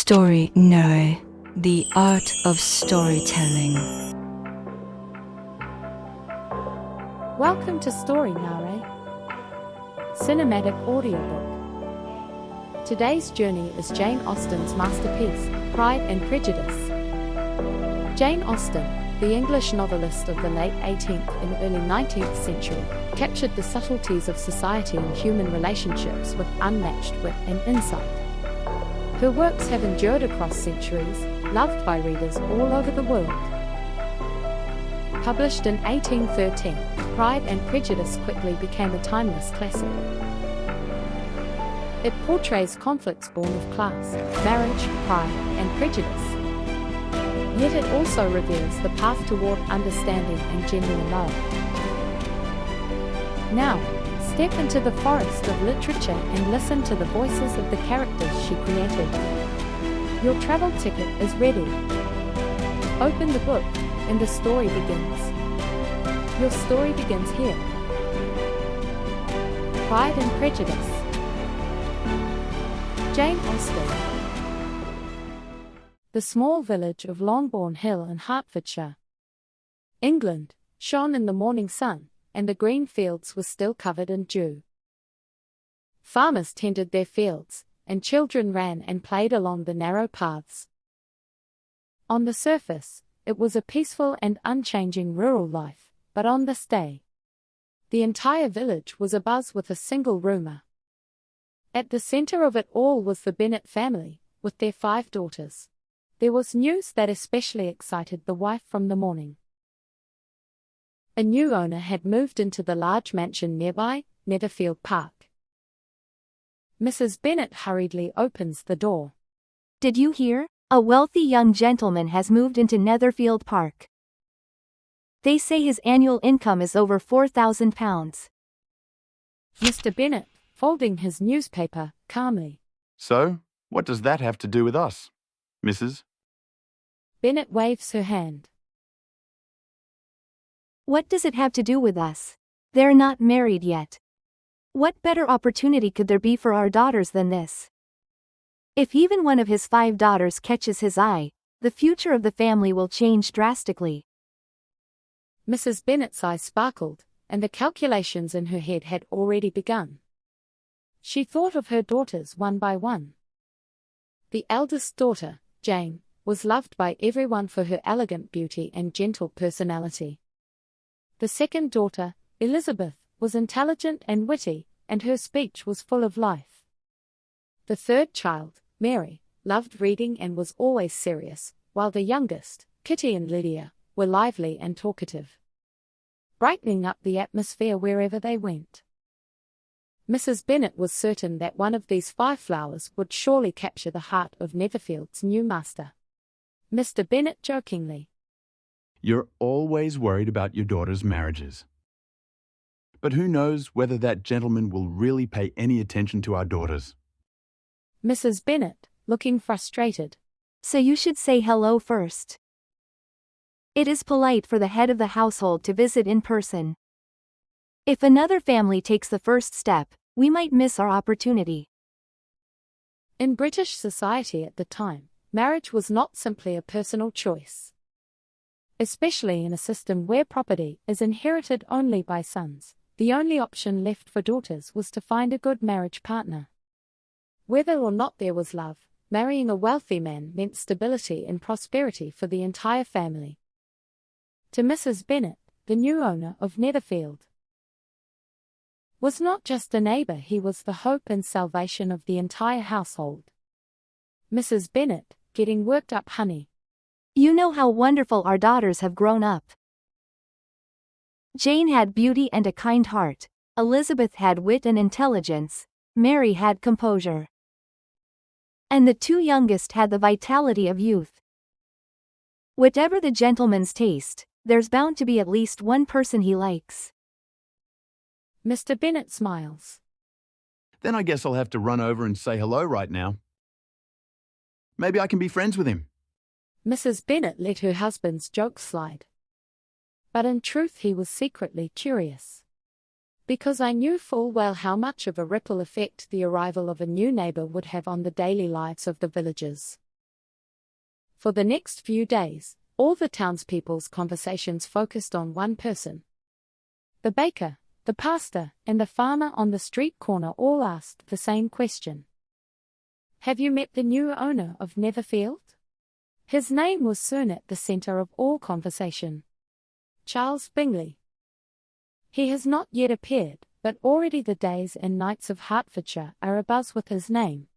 Story Narae, the art of storytelling. Welcome to Story Narae, cinematic audiobook. Today's journey is Jane Austen's masterpiece, Pride and Prejudice. Jane Austen, the English novelist of the late 18th and early 19th century, captured the subtleties of society and human relationships with unmatched wit and insight. Her works have endured across centuries, loved by readers all over the world. Published in 1813, Pride and Prejudice quickly became a timeless classic. It portrays conflicts born of class, marriage, pride, and prejudice. Yet it also reveals the path toward understanding and genuine love. Now, step into the forest of literature and listen to the voices of the characters she created. Your travel ticket is ready. Open the book, and the story begins. Your story begins here. Pride and Prejudice. Jane Austen. The small village of Longbourn Hill in Hertfordshire, England, shone in the morning sun, and the green fields were still covered in dew. Farmers tended their fields, and children ran and played along the narrow paths. On the surface, it was a peaceful and unchanging rural life, but on this day, the entire village was abuzz with a single rumor. At the center of it all was the Bennet family, with their 5 daughters. There was news that especially excited the wife from the morning. A new owner had moved into the large mansion nearby, Netherfield Park. Mrs. Bennet hurriedly opens the door. Did you hear? A wealthy young gentleman has moved into Netherfield Park. They say his annual income is over £4,000. Mr. Bennet, folding his newspaper, calmly. So, what does that have to do with us, Mrs.? Bennet waves her hand. What does it have to do with us? They're not married yet. What better opportunity could there be for our daughters than this? If even one of his 5 daughters catches his eye, the future of the family will change drastically. Mrs. Bennet's eyes sparkled, and the calculations in her head had already begun. She thought of her daughters one by one. The eldest daughter, Jane, was loved by everyone for her elegant beauty and gentle personality. The second daughter, Elizabeth, was intelligent and witty, and her speech was full of life. The third child, Mary, loved reading and was always serious, while the youngest, Kitty and Lydia, were lively and talkative, brightening up the atmosphere wherever they went. Mrs. Bennet was certain that one of these 5 flowers would surely capture the heart of Netherfield's new master. Mr. Bennet jokingly. You're always worried about your daughter's marriages. But who knows whether that gentleman will really pay any attention to our daughters? Mrs. Bennet, looking frustrated. So you should say hello first. It is polite for the head of the household to visit in person. If another family takes the first step, we might miss our opportunity. In British society at the time, marriage was not simply a personal choice. Especially in a system where property is inherited only by sons, the only option left for daughters was to find a good marriage partner. Whether or not there was love, marrying a wealthy man meant stability and prosperity for the entire family. To Mrs. Bennet, the new owner of Netherfield was not just a neighbor, he was the hope and salvation of the entire household. Mrs. Bennet, getting worked up, honey. You know how wonderful our daughters have grown up. Jane had beauty and a kind heart. Elizabeth had wit and intelligence. Mary had composure. And the 2 youngest had the vitality of youth. Whatever the gentleman's taste, there's bound to be at least one person he likes. Mr. Bennet smiles. Then I guess I'll have to run over and say hello right now. Maybe I can be friends with him. Mrs. Bennet let her husband's joke slide. But in truth he was secretly curious. because I knew full well how much of a ripple effect the arrival of a new neighbor would have on the daily lives of the villagers. For the next few days, all the townspeople's conversations focused on one person. The baker, the pastor, and the farmer on the street corner all asked the same question. "Have you met the new owner of Netherfield?" His name was soon at the center of all conversation. Charles Bingley. He has not yet appeared, but already the days and nights of Hertfordshire are abuzz with his name.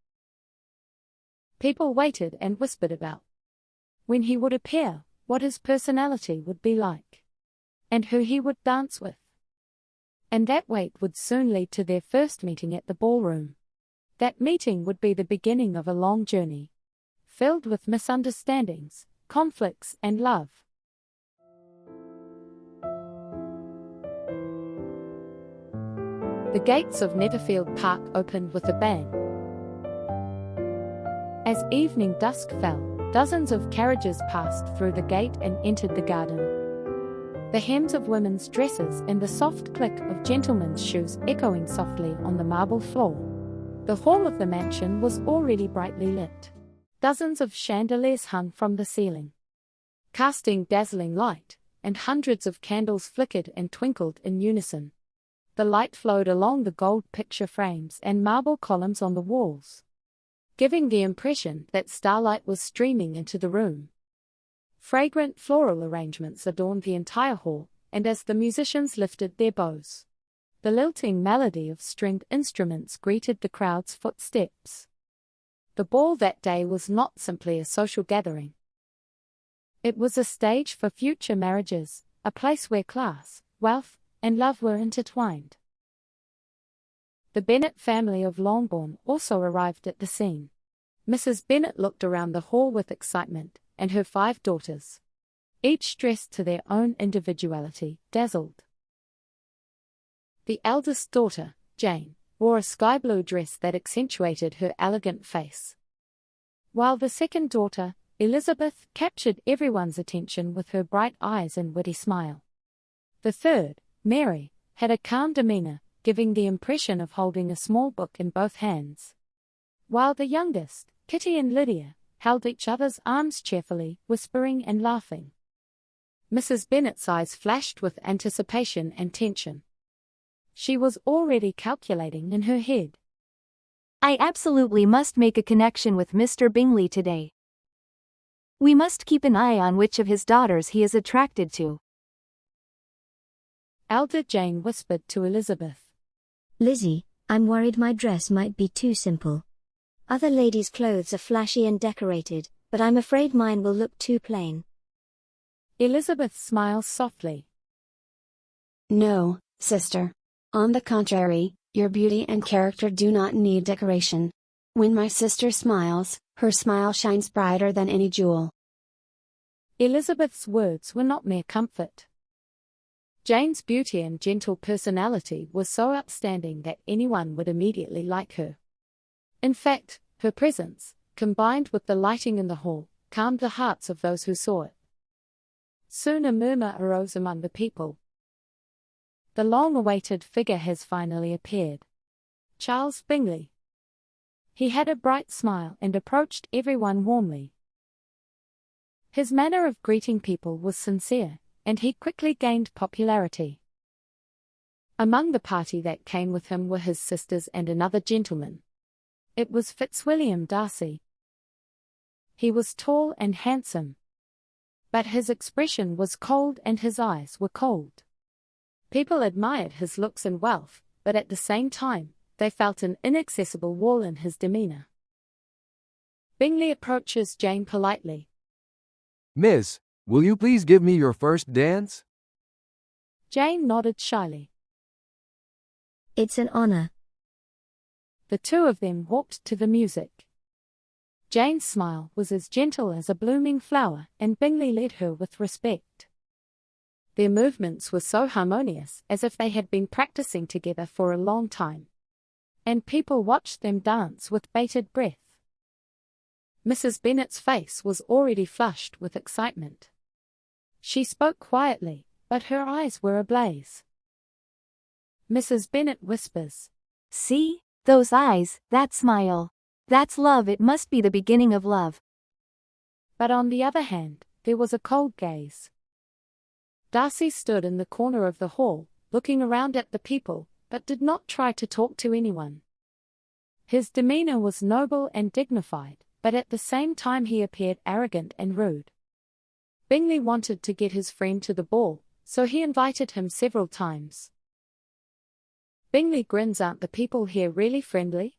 People waited and whispered about when he would appear, what his personality would be like, and who he would dance with. And that wait would soon lead to their first meeting at the ballroom. That meeting would be the beginning of a long journey, filled with misunderstandings, conflicts, and love. The gates of Netherfield Park opened with a bang. As evening dusk fell, dozens of carriages passed through the gate and entered the garden. The hems of women's dresses and the soft click of gentlemen's shoes echoing softly on the marble floor. The hall of the mansion was already brightly lit. Dozens of chandeliers hung from the ceiling, casting dazzling light, and hundreds of candles flickered and twinkled in unison. The light flowed along the gold picture frames and marble columns on the walls, giving the impression that starlight was streaming into the room. Fragrant floral arrangements adorned the entire hall, and as the musicians lifted their bows, the lilting melody of stringed instruments greeted the crowd's footsteps. The ball that day was not simply a social gathering. It was a stage for future marriages, a place where class, wealth, and love were intertwined. The Bennet family of Longbourn also arrived at the scene. Mrs. Bennet looked around the hall with excitement, and her 5 daughters, each dressed to their own individuality, dazzled. The eldest daughter, Jane, wore a sky-blue dress that accentuated her elegant face, while the second daughter, Elizabeth, captured everyone's attention with her bright eyes and witty smile. The third, Mary, had a calm demeanor, giving the impression of holding a small book in both hands, while the youngest, Kitty and Lydia, held each other's arms cheerfully, whispering and laughing. Mrs. Bennet's eyes flashed with anticipation and tension. She was already calculating in her head. I absolutely must make a connection with Mr. Bingley today. We must keep an eye on which of his daughters he is attracted to. Elder Jane whispered to Elizabeth. "Lizzie, I'm worried my dress might be too simple. Other ladies' clothes are flashy and decorated, but I'm afraid mine will look too plain." Elizabeth smiled softly. "No, sister. On the contrary, your beauty and character do not need decoration. When my sister smiles, her smile shines brighter than any jewel." Elizabeth's words were not mere comfort. Jane's beauty and gentle personality was so outstanding that anyone would immediately like her. In fact, her presence, combined with the lighting in the hall, calmed the hearts of those who saw it. Soon a murmur arose among the people. The long-awaited figure has finally appeared. Charles Bingley. He had a bright smile and approached everyone warmly. His manner of greeting people was sincere, and he quickly gained popularity. Among the party that came with him were his sisters and another gentleman. It was Fitzwilliam Darcy. He was tall and handsome, but his expression was cold and his eyes were cold. People admired his looks and wealth, but at the same time, they felt an inaccessible wall in his demeanor. Bingley approaches Jane politely. "Miss, will you please give me your first dance?" Jane nodded shyly. "It's an honor." The two of them walked to the music. Jane's smile was as gentle as a blooming flower, and Bingley led her with respect. Their movements were so harmonious, as if they had been practicing together for a long time, and people watched them dance with bated breath. Mrs. Bennet's face was already flushed with excitement. She spoke quietly, but her eyes were ablaze. Mrs. Bennet whispers, "See? Those eyes, that smile. That's love. It must be the beginning of love." But on the other hand, there was a cold gaze. Darcy stood in the corner of the hall, looking around at the people, but did not try to talk to anyone. His demeanor was noble and dignified, but at the same time he appeared arrogant and rude. Bingley wanted to get his friend to the ball, so he invited him several times. Bingley grins. Aren't the people here really friendly?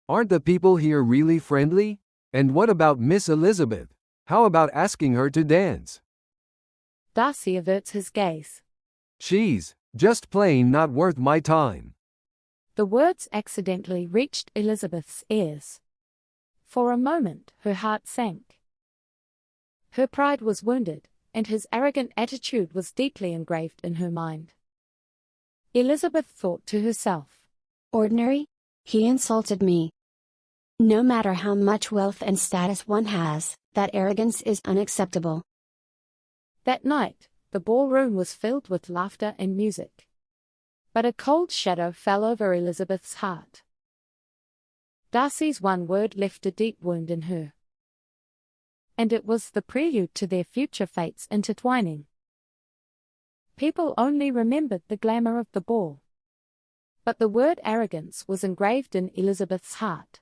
Aren't the people here really friendly? And what about Miss Elizabeth? How about asking her to dance? Darcy averts his gaze. She's just plain not worth my time. The words accidentally reached Elizabeth's ears. For a moment, her heart sank. Her pride was wounded, and his arrogant attitude was deeply engraved in her mind. Elizabeth thought to herself, Ordinary? He insulted me. No matter how much wealth and status one has, that arrogance is unacceptable. That night, the ballroom was filled with laughter and music. But a cold shadow fell over Elizabeth's heart. Darcy's one word left a deep wound in her. And it was the prelude to their future fates intertwining. People only remembered the glamour of the ball. But the word arrogance was engraved in Elizabeth's heart.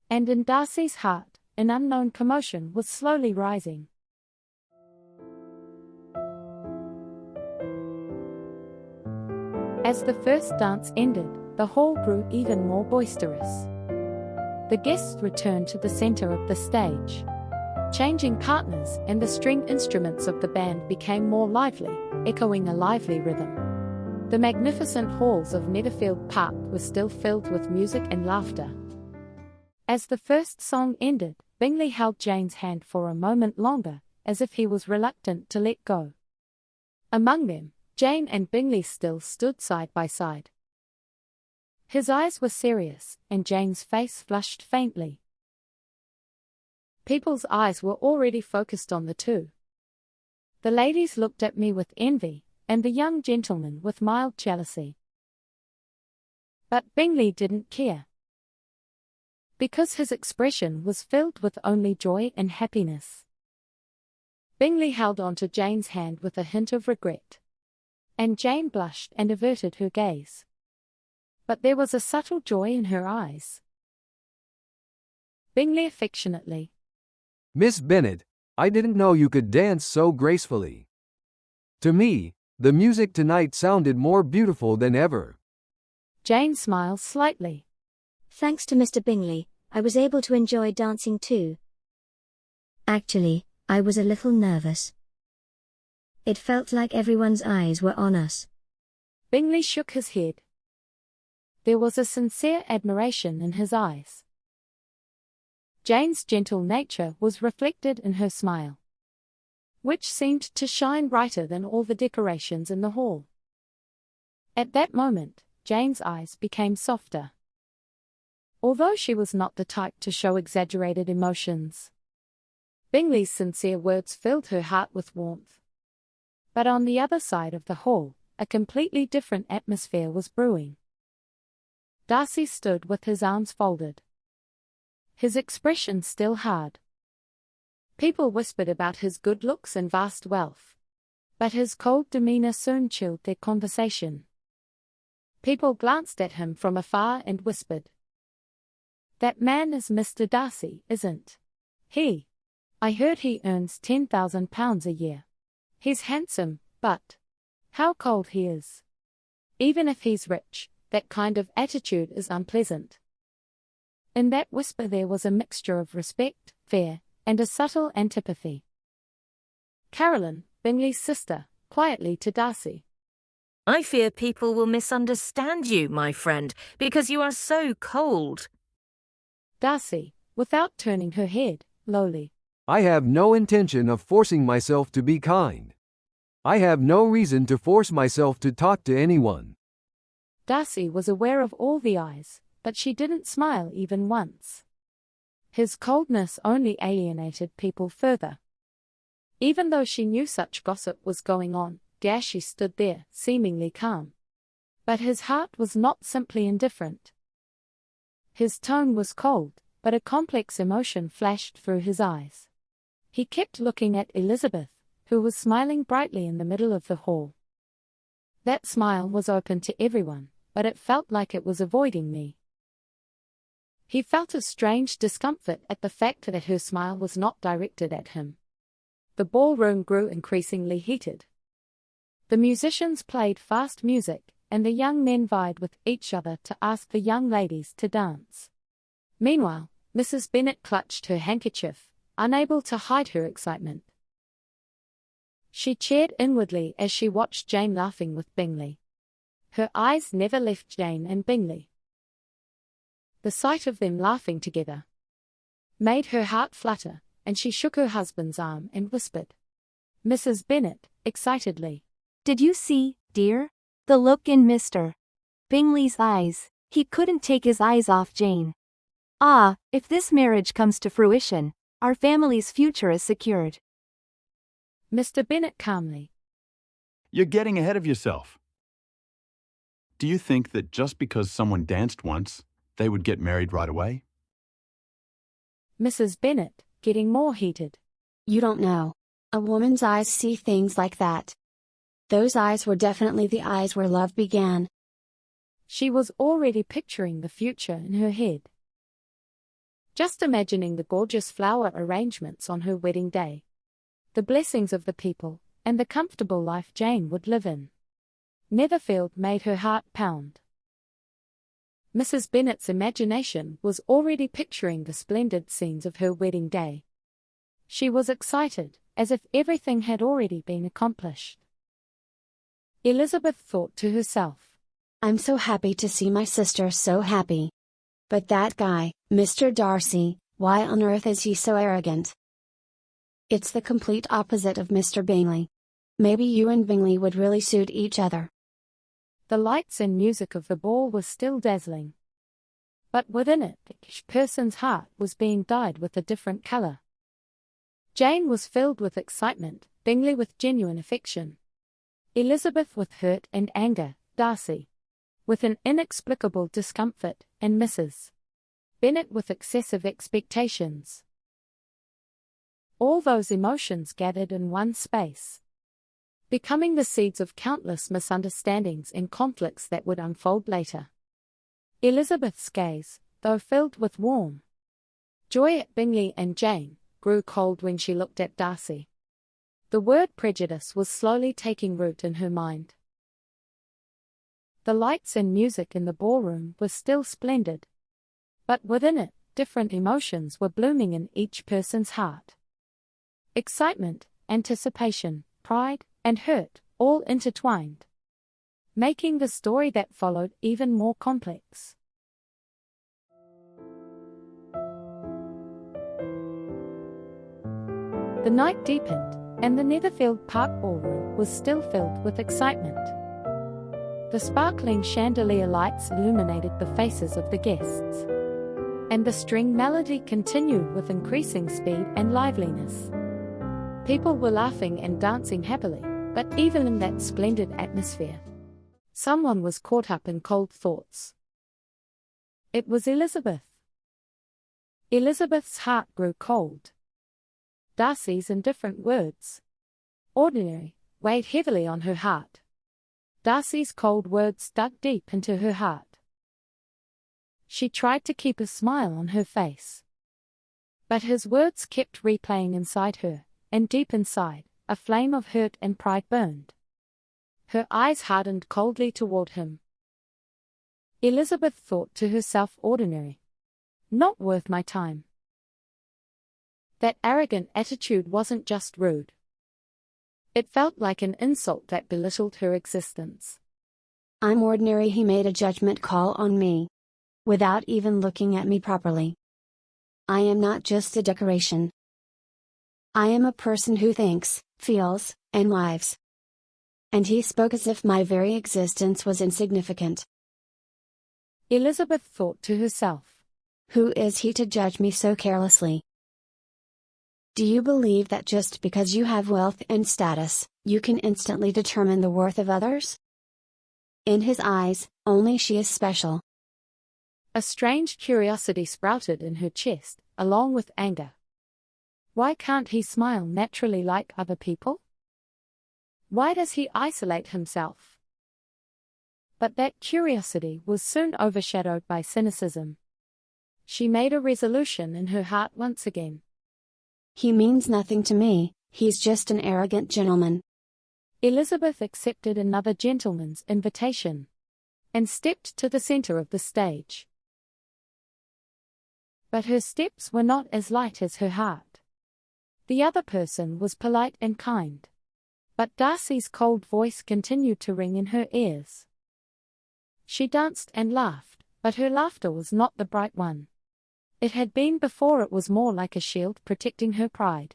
And in Darcy's heart, an unknown commotion was slowly rising. As the first dance ended, the hall grew even more boisterous. The guests returned to the center of the stage. Changing partners, and the string instruments of the band became more lively, echoing a lively rhythm. The magnificent halls of Netherfield Park were still filled with music and laughter. As the first song ended, Bingley held Jane's hand for a moment longer, as if he was reluctant to let go. Among them, Jane and Bingley still stood side by side. His eyes were serious, and Jane's face flushed faintly. People's eyes were already focused on the two. The ladies looked at me with envy, and the young gentleman with mild jealousy. But Bingley didn't care. Because his expression was filled with only joy and happiness. Bingley held on to Jane's hand with a hint of regret. And Jane blushed and averted her gaze. But there was a subtle joy in her eyes. Bingley affectionately. Miss Bennet, I didn't know you could dance so gracefully. To me, the music tonight sounded more beautiful than ever. Jane smiled slightly. Thanks to Mr. Bingley, I was able to enjoy dancing too. Actually, I was a little nervous. It felt like everyone's eyes were on us. Bingley shook his head. There was a sincere admiration in his eyes. Jane's gentle nature was reflected in her smile, which seemed to shine brighter than all the decorations in the hall. At that moment, Jane's eyes became softer. Although she was not the type to show exaggerated emotions. Bingley's sincere words filled her heart with warmth. But on the other side of the hall, a completely different atmosphere was brewing. Darcy stood with his arms folded. His expression still hard. People whispered about his good looks and vast wealth. But his cold demeanor soon chilled their conversation. People glanced at him from afar and whispered, "That man is Mr. Darcy, isn't he? I heard he earns £10,000 a year. He's handsome, but how cold he is. Even if he's rich, that kind of attitude is unpleasant." In that whisper there was a mixture of respect, fear, and a subtle antipathy. Caroline, Bingley's sister, quietly to Darcy. "I fear people will misunderstand you, my friend, because you are so cold." Darcy, without turning her head, lowly. I have no intention of forcing myself to be kind. I have no reason to force myself to talk to anyone. Darcy was aware of all the eyes, but she didn't smile even once. His coldness only alienated people further. Even though she knew such gossip was going on, Darcy stood there, seemingly calm. But his heart was not simply indifferent. His tone was cold, but a complex emotion flashed through his eyes. He kept looking at Elizabeth, who was smiling brightly in the middle of the hall. That smile was open to everyone, but it felt like it was avoiding me. He felt a strange discomfort at the fact that her smile was not directed at him. The ballroom grew increasingly heated. The musicians played fast music, and the young men vied with each other to ask the young ladies to dance. Meanwhile, Mrs. Bennet clutched her handkerchief, unable to hide her excitement. She cheered inwardly as she watched Jane laughing with Bingley. Her eyes never left Jane and Bingley. The sight of them laughing together made her heart flutter, and she shook her husband's arm and whispered. Mrs. Bennet, excitedly, "Did you see, dear? The look in Mr. Bingley's eyes. He couldn't take his eyes off Jane. Ah, if this marriage comes to fruition, our family's future is secured." Mr. Bennet calmly. You're getting ahead of yourself. Do you think that just because someone danced once, they would get married right away? Mrs. Bennet, getting more heated. You don't know. A woman's eyes see things like that. Those eyes were definitely the eyes where love began. She was already picturing the future in her head. Just imagining the gorgeous flower arrangements on her wedding day, the blessings of the people, and the comfortable life Jane would live in. Netherfield made her heart pound. Mrs. Bennet's imagination was already picturing the splendid scenes of her wedding day. She was excited, as if everything had already been accomplished. Elizabeth thought to herself, I'm so happy to see my sister so happy. But that guy, Mr. Darcy, why on earth is he so arrogant? It's the complete opposite of Mr. Bingley. Maybe you and Bingley would really suit each other. The lights and music of the ball were still dazzling. But within it, each person's heart was being dyed with a different color. Jane was filled with excitement, Bingley with genuine affection. Elizabeth with hurt and anger, Darcy with an inexplicable discomfort, and Mrs. Bennet with excessive expectations. All those emotions gathered in one space, becoming the seeds of countless misunderstandings and conflicts that would unfold later. Elizabeth's gaze, though filled with warm joy at Bingley and Jane, grew cold when she looked at Darcy. The word prejudice was slowly taking root in her mind. The lights and music in the ballroom were still splendid. But within it, different emotions were blooming in each person's heart. Excitement, anticipation, pride, and hurt, all intertwined, making the story that followed even more complex. The night deepened, and the Netherfield Park ballroom was still filled with excitement. The sparkling chandelier lights illuminated the faces of the guests, and the string melody continued with increasing speed and liveliness. People were laughing and dancing happily, but even in that splendid atmosphere, someone was caught up in cold thoughts. It was Elizabeth. Elizabeth's heart grew cold. Darcy's indifferent words, ordinary, weighed heavily on her heart. Darcy's cold words dug deep into her heart. She tried to keep a smile on her face, but his words kept replaying inside her, and deep inside, a flame of hurt and pride burned. Her eyes hardened coldly toward him. Elizabeth thought to herself, ordinary. Not worth my time. That arrogant attitude wasn't just rude. It felt like an insult that belittled her existence. I'm ordinary. He made a judgment call on me, without even looking at me properly. I am not just a decoration. I am a person who thinks, feels, and lives. And he spoke as if my very existence was insignificant. Elizabeth thought to herself, who is he to judge me so carelessly? Do you believe that just because you have wealth and status, you can instantly determine the worth of others? In his eyes, only she is special. A strange curiosity sprouted in her chest, along with anger. Why can't he smile naturally like other people? Why does he isolate himself? But that curiosity was soon overshadowed by cynicism. She made a resolution in her heart once again. He means nothing to me, he's just an arrogant gentleman. Elizabeth accepted another gentleman's invitation and stepped to the center of the stage. But her steps were not as light as her heart. The other person was polite and kind, but Darcy's cold voice continued to ring in her ears. She danced and laughed, but her laughter was not the bright one. It had been before. It was more like a shield protecting her pride.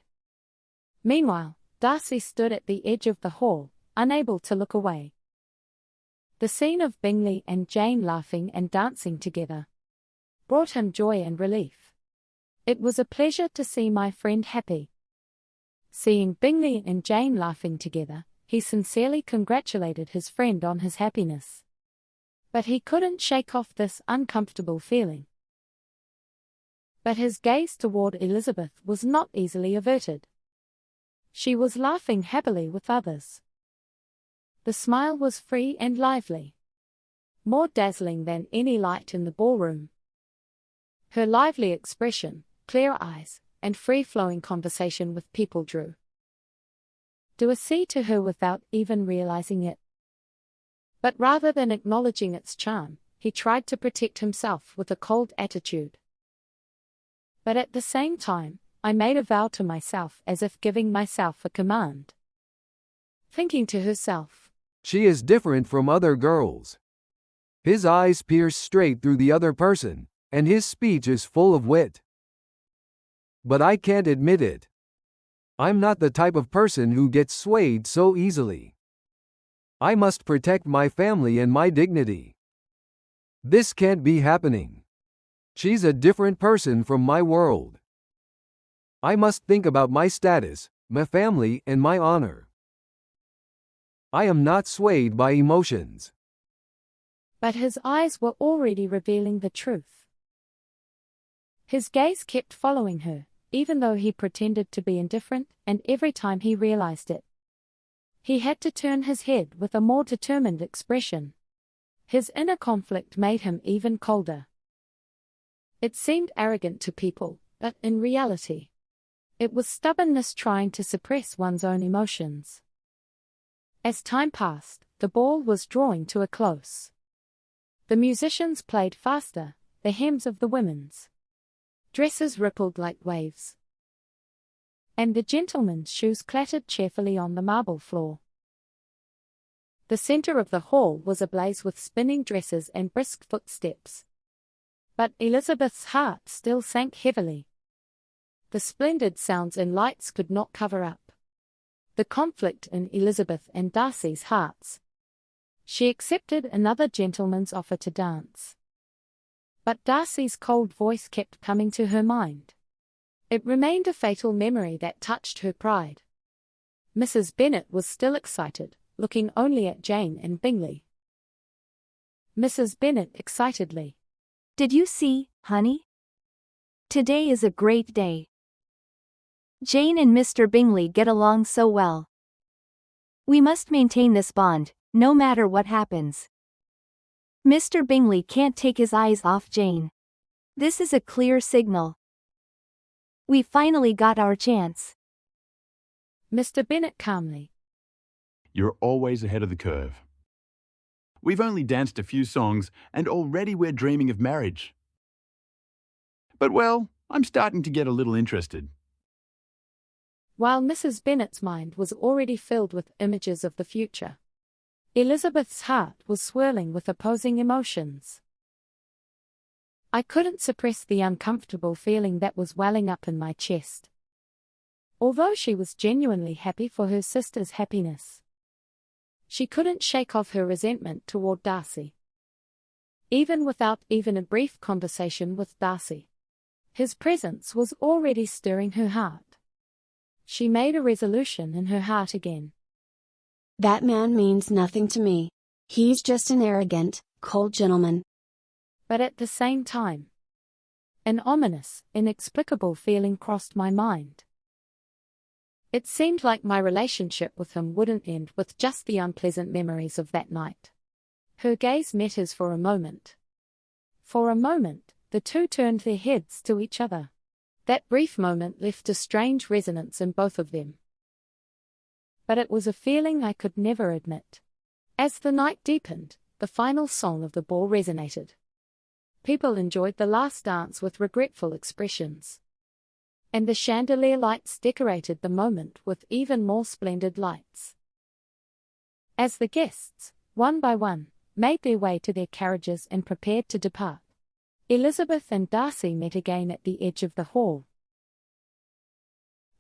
Meanwhile, Darcy stood at the edge of the hall, unable to look away. The scene of Bingley and Jane laughing and dancing together brought him joy and relief. It was a pleasure to see my friend happy. Seeing Bingley and Jane laughing together, he sincerely congratulated his friend on his happiness. But he couldn't shake off this uncomfortable feeling. But his gaze toward Elizabeth was not easily averted. She was laughing happily with others. The smile was free and lively, more dazzling than any light in the ballroom. Her lively expression, clear eyes, and free-flowing conversation with people drew Darcy to her without even realizing it. But rather than acknowledging its charm, he tried to protect himself with a cold attitude. But at the same time, I made a vow to myself, as if giving myself a command. Thinking to herself, She is different from other girls. His eyes pierce straight through the other person, and his speech is full of wit. But I can't admit it. I'm not the type of person who gets swayed so easily. I must protect my family and my dignity. This can't be happening. She's a different person from my world. I must think about my status, my family, and my honor. I am not swayed by emotions. but his eyes were already revealing the truth. His gaze kept following her, even though he pretended to be indifferent, and every time he realized it, he had to turn his head with a more determined expression. His inner conflict made him even colder. It seemed arrogant to people, but in reality, it was stubbornness trying to suppress one's own emotions. As time passed, the ball was drawing to a close. The musicians played faster, the hems of the women's dresses rippled like waves, and the gentlemen's shoes clattered cheerfully on the marble floor. The center of the hall was ablaze with spinning dresses and brisk footsteps. But Elizabeth's heart still sank heavily. The splendid sounds and lights could not cover up the conflict in Elizabeth and Darcy's hearts. She accepted another gentleman's offer to dance. But Darcy's cold voice kept coming to her mind. It remained a fatal memory that touched her pride. Mrs. Bennet was still excited, looking only at Jane and Bingley. Mrs. Bennet excitedly. Did you see, honey? Today is a great day. Jane and Mr. Bingley get along so well. We must maintain this bond, no matter what happens. Mr. Bingley can't take his eyes off Jane. This is a clear signal. We finally got our chance. Mr. Bennet calmly. You're always ahead of the curve. We've only danced a few songs, and already we're dreaming of marriage. But well, I'm starting to get a little interested. While Mrs. Bennet's mind was already filled with images of the future, Elizabeth's heart was swirling with opposing emotions. I couldn't suppress the uncomfortable feeling that was welling up in my chest. Although she was genuinely happy for her sister's happiness, she couldn't shake off her resentment toward Darcy. Even without even a brief conversation with Darcy, his presence was already stirring her heart. She made a resolution in her heart again. That man means nothing to me. He's just an arrogant, cold gentleman. But at the same time, an ominous, inexplicable feeling crossed my mind. It seemed like my relationship with him wouldn't end with just the unpleasant memories of that night. Her gaze met his for a moment. For a moment, the two turned their heads to each other. That brief moment left a strange resonance in both of them. But it was a feeling I could never admit. As the night deepened, the final song of the ball resonated. People enjoyed the last dance with regretful expressions. And the chandelier lights decorated the moment with even more splendid lights. As the guests, one by one, made their way to their carriages and prepared to depart, Elizabeth and Darcy met again at the edge of the hall.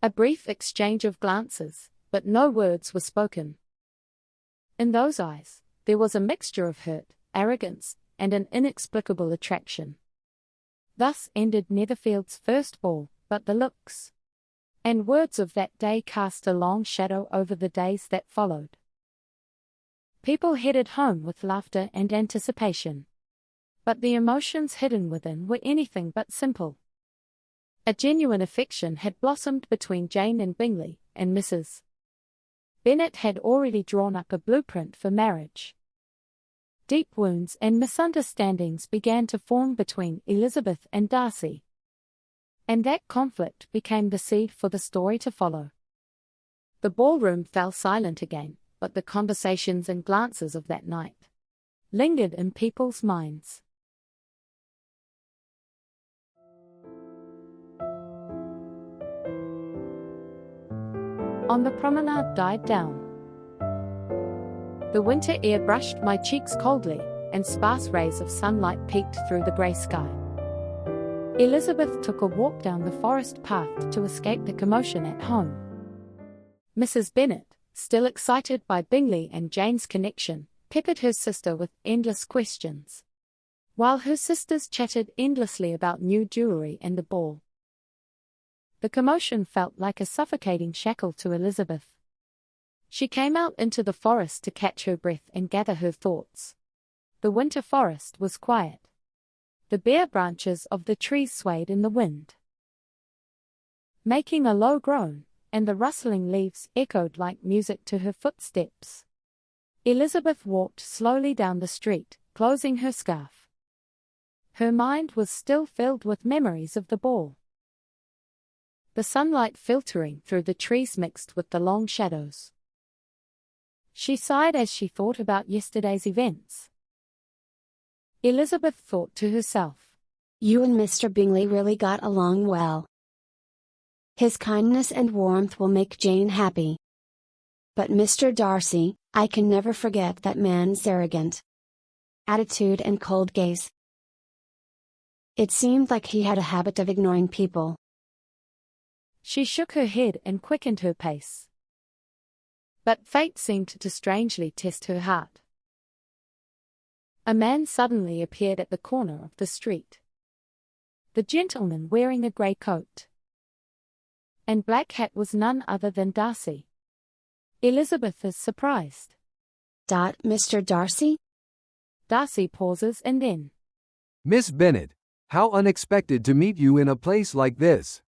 A brief exchange of glances, but no words were spoken. In those eyes, there was a mixture of hurt, arrogance, and an inexplicable attraction. Thus ended Netherfield's first ball, but the looks and words of that day cast a long shadow over the days that followed. People headed home with laughter and anticipation. But the emotions hidden within were anything but simple. A genuine affection had blossomed between Jane and Bingley, and Mrs. Bennet had already drawn up a blueprint for marriage. Deep wounds and misunderstandings began to form between Elizabeth and Darcy. And that conflict became the seed for the story to follow. The ballroom fell silent again, but the conversations and glances of that night lingered in people's minds. On the promenade died down. The winter air brushed my cheeks coldly, and sparse rays of sunlight peeked through the grey sky. Elizabeth took a walk down the forest path to escape the commotion at home. Mrs. Bennet, still excited by Bingley and Jane's connection, peppered her sister with endless questions, while her sisters chatted endlessly about new jewellery and the ball. The commotion felt like a suffocating shackle to Elizabeth. She came out into the forest to catch her breath and gather her thoughts. The winter forest was quiet. The bare branches of the trees swayed in the wind, making a low groan, and the rustling leaves echoed like music to her footsteps. Elizabeth walked slowly down the street, closing her scarf. Her mind was still filled with memories of the ball. The sunlight filtering through the trees mixed with the long shadows. She sighed as she thought about yesterday's events. Elizabeth thought to herself, You and Mr. Bingley really got along well. His kindness and warmth will make Jane happy. But Mr. Darcy, I can never forget that man's arrogant attitude and cold gaze. It seemed like he had a habit of ignoring people. She shook her head and quickened her pace. But fate seemed to strangely test her heart. A man suddenly appeared at the corner of the street. The gentleman wearing a grey coat and black hat was none other than Darcy. Elizabeth is surprised. Mr. Darcy? Darcy pauses and then, Miss Bennet, how unexpected to meet you in a place like this.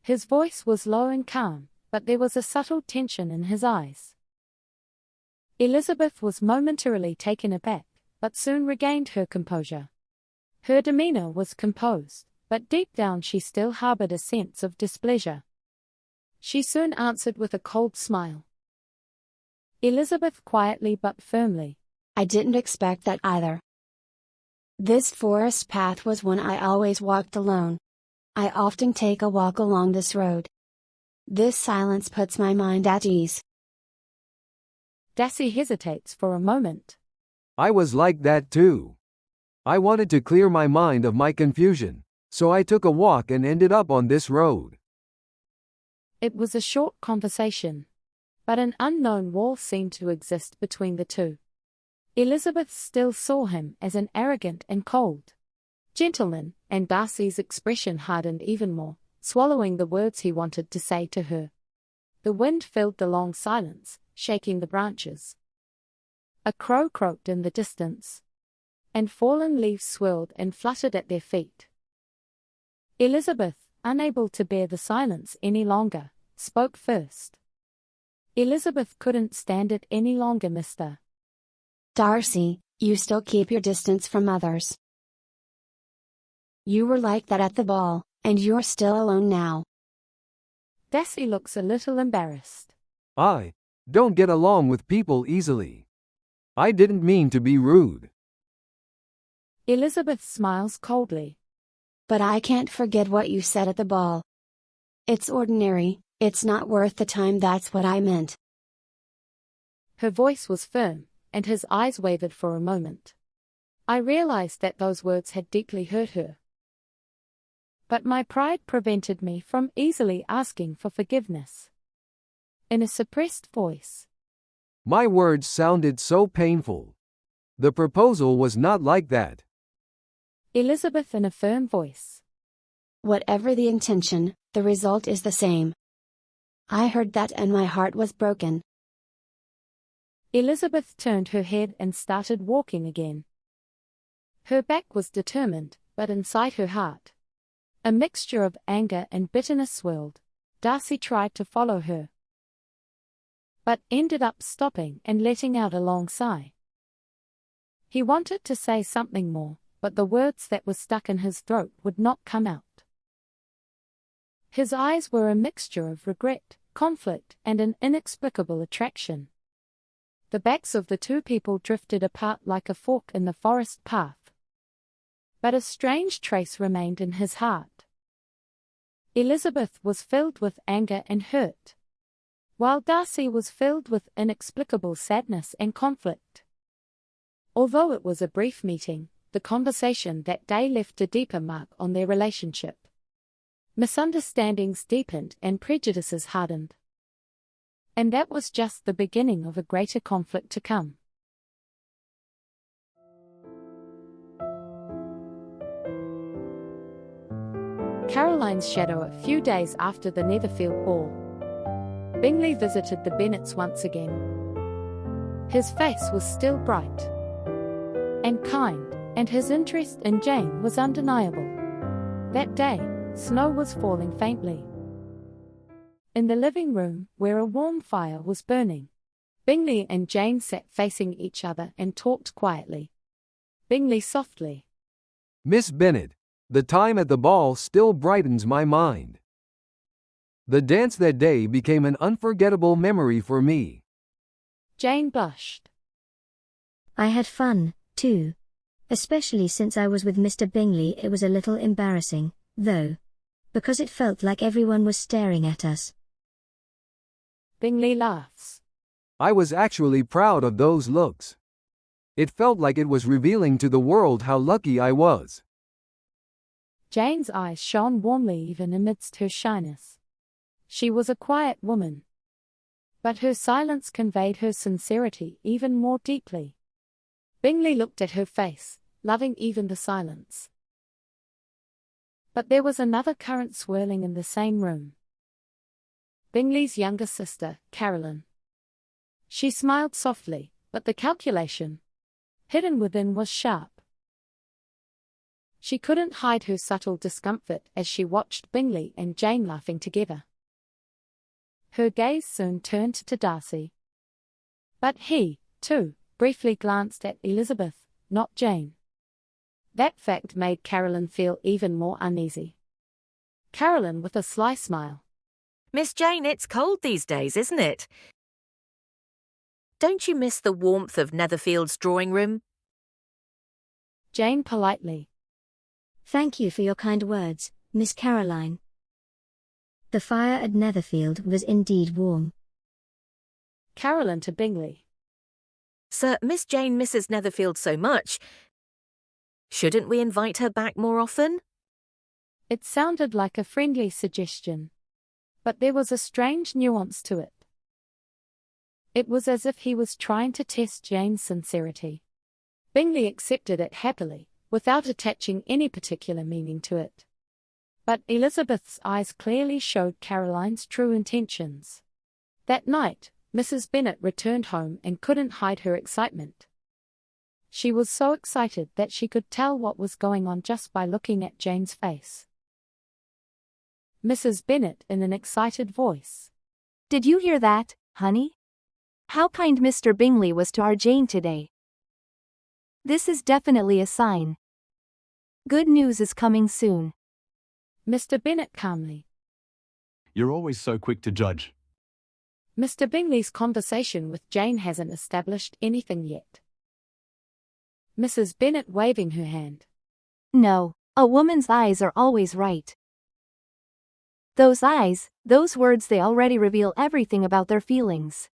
His voice was low and calm, but there was a subtle tension in his eyes. Elizabeth was momentarily taken aback, but soon regained her composure. Her demeanor was composed, but deep down she still harbored a sense of displeasure. She soon answered with a cold smile. Elizabeth quietly but firmly, I didn't expect that either. This forest path was one I always walked alone. I often take a walk along this road. This silence puts my mind at ease. Darcy hesitates for a moment. I was like that too. I wanted to clear my mind of my confusion, so I took a walk and ended up on this road. It was a short conversation, but an unknown wall seemed to exist between the two. Elizabeth still saw him as an arrogant and cold gentleman, and Darcy's expression hardened even more, swallowing the words he wanted to say to her. The wind filled the long silence, shaking the branches. A crow croaked in the distance, and fallen leaves swirled and fluttered at their feet. Elizabeth, unable to bear the silence any longer, spoke first. Elizabeth couldn't stand it any longer, Mr. Darcy, you still keep your distance from others. You were like that at the ball, and you're still alone now. Darcy looks a little embarrassed. I don't get along with people easily. I didn't mean to be rude. Elizabeth smiles coldly. But I can't forget what you said at the ball. It's ordinary, it's not worth the time, that's what I meant. Her voice was firm, and his eyes wavered for a moment. I realized that those words had deeply hurt her. But my pride prevented me from easily asking for forgiveness. In a suppressed voice, My words sounded so painful. The proposal was not like that. Elizabeth in a firm voice. Whatever the intention, the result is the same. I heard that and my heart was broken. Elizabeth turned her head and started walking again. Her back was determined, but inside her heart, a mixture of anger and bitterness swirled. Darcy tried to follow her, but ended up stopping and letting out a long sigh. He wanted to say something more, but the words that were stuck in his throat would not come out. His eyes were a mixture of regret, conflict, and an inexplicable attraction. The backs of the two people drifted apart like a fork in the forest path. But a strange trace remained in his heart. Elizabeth was filled with anger and hurt, while Darcy was filled with inexplicable sadness and conflict. Although it was a brief meeting, the conversation that day left a deeper mark on their relationship. Misunderstandings deepened and prejudices hardened. And that was just the beginning of a greater conflict to come. Caroline's shadow. A few days after the Netherfield ball, Bingley visited the Bennets once again. His face was still bright and kind, and his interest in Jane was undeniable. That day, snow was falling faintly. In the living room, where a warm fire was burning, Bingley and Jane sat facing each other and talked quietly. Bingley softly. Miss Bennet, the time at the ball still brightens my mind. The dance that day became an unforgettable memory for me. Jane blushed. I had fun, too. Especially since I was with Mr. Bingley. It was a little embarrassing, though, because it felt like everyone was staring at us. Bingley laughs. I was actually proud of those looks. It felt like it was revealing to the world how lucky I was. Jane's eyes shone warmly even amidst her shyness. She was a quiet woman, but her silence conveyed her sincerity even more deeply. Bingley looked at her face, loving even the silence. But there was another current swirling in the same room. Bingley's younger sister, Caroline. She smiled softly, but the calculation hidden within was sharp. She couldn't hide her subtle discomfort as she watched Bingley and Jane laughing together. Her gaze soon turned to Darcy. But he, too, briefly glanced at Elizabeth, not Jane. That fact made Caroline feel even more uneasy. Caroline with a sly smile. Miss Jane, it's cold these days, isn't it? Don't you miss the warmth of Netherfield's drawing room? Jane politely. Thank you for your kind words, Miss Caroline. The fire at Netherfield was indeed warm. Caroline to Bingley. Sir, Miss Jane misses Netherfield so much. Shouldn't we invite her back more often? It sounded like a friendly suggestion, but there was a strange nuance to it. It was as if he was trying to test Jane's sincerity. Bingley accepted it happily, without attaching any particular meaning to it. But Elizabeth's eyes clearly showed Caroline's true intentions. That night, Mrs. Bennet returned home and couldn't hide her excitement. She was so excited that she could tell what was going on just by looking at Jane's face. Mrs. Bennet in an excited voice. Did you hear that, honey? How kind Mr. Bingley was to our Jane today. This is definitely a sign. Good news is coming soon. Mr. Bennet calmly. You're always so quick to judge. Mr. Bingley's conversation with Jane hasn't established anything yet. Mrs. Bennet waving her hand. No, a woman's eyes are always right. Those eyes, those words, they already reveal everything about their feelings.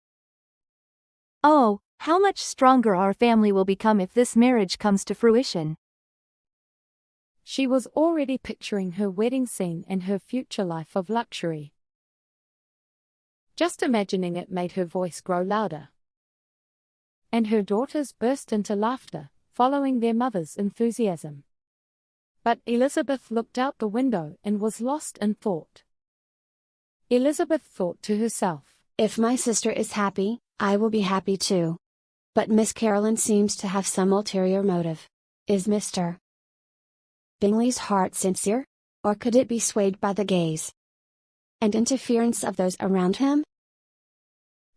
Oh, how much stronger our family will become if this marriage comes to fruition. She was already picturing her wedding scene and her future life of luxury. Just imagining it made her voice grow louder. And her daughters burst into laughter, following their mother's enthusiasm. But Elizabeth looked out the window and was lost in thought. Elizabeth thought to herself, If my sister is happy, I will be happy too. But Miss Caroline seems to have some ulterior motive. Is Mr. Bingley's heart sincere? Or could it be swayed by the gaze and interference of those around him?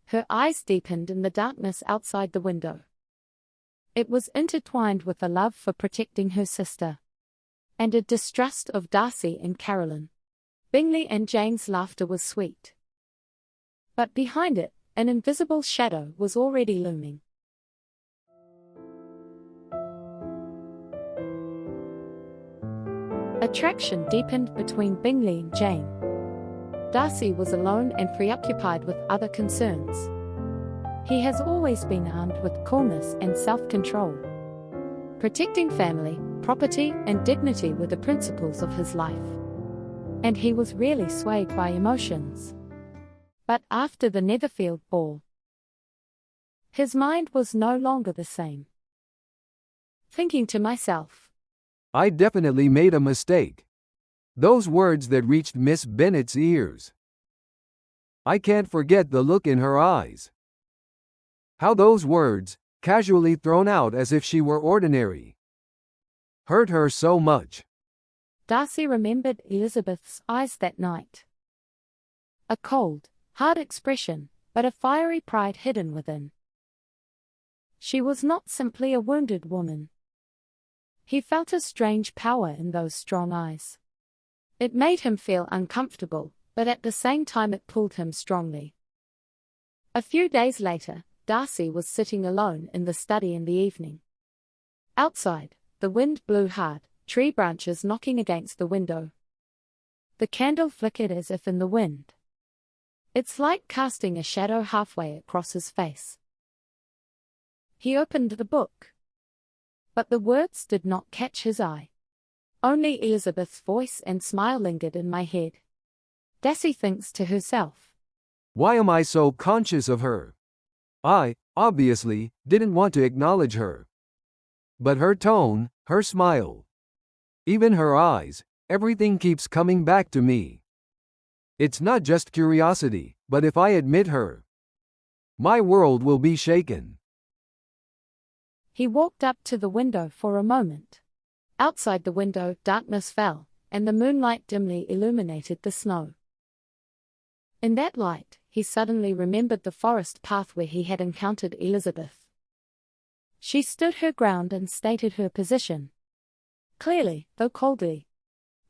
Her eyes deepened in the darkness outside the window. It was intertwined with a love for protecting her sister, and a distrust of Darcy and Caroline. Bingley and Jane's laughter was sweet. But behind it, an invisible shadow was already looming. Attraction deepened between Bingley and Jane. Darcy was alone and preoccupied with other concerns. He has always been armed with coolness and self-control. Protecting family, property, and dignity were the principles of his life. And he was rarely swayed by emotions. But after the Netherfield ball, his mind was no longer the same. Thinking to myself, I definitely made a mistake. Those words that reached Miss Bennet's ears. I can't forget the look in her eyes. How those words, casually thrown out as if she were ordinary, hurt her so much. Darcy remembered Elizabeth's eyes that night. A cold, hard expression, but a fiery pride hidden within. She was not simply a wounded woman. He felt a strange power in those strong eyes. It made him feel uncomfortable, but at the same time it pulled him strongly. A few days later, Darcy was sitting alone in the study in the evening. Outside, the wind blew hard, tree branches knocking against the window. The candle flickered as if in the wind, its light casting a shadow halfway across his face. He opened the book, but the words did not catch his eye. Only Elizabeth's voice and smile lingered in my head. Darcy thinks to herself, Why am I so conscious of her? I, obviously, didn't want to acknowledge her. But her tone, her smile, even her eyes, everything keeps coming back to me. It's not just curiosity, but if I admit her, my world will be shaken. He walked up to the window for a moment. Outside the window, darkness fell, and the moonlight dimly illuminated the snow. In that light, he suddenly remembered the forest path where he had encountered Elizabeth. She stood her ground and stated her position. Clearly, though coldly.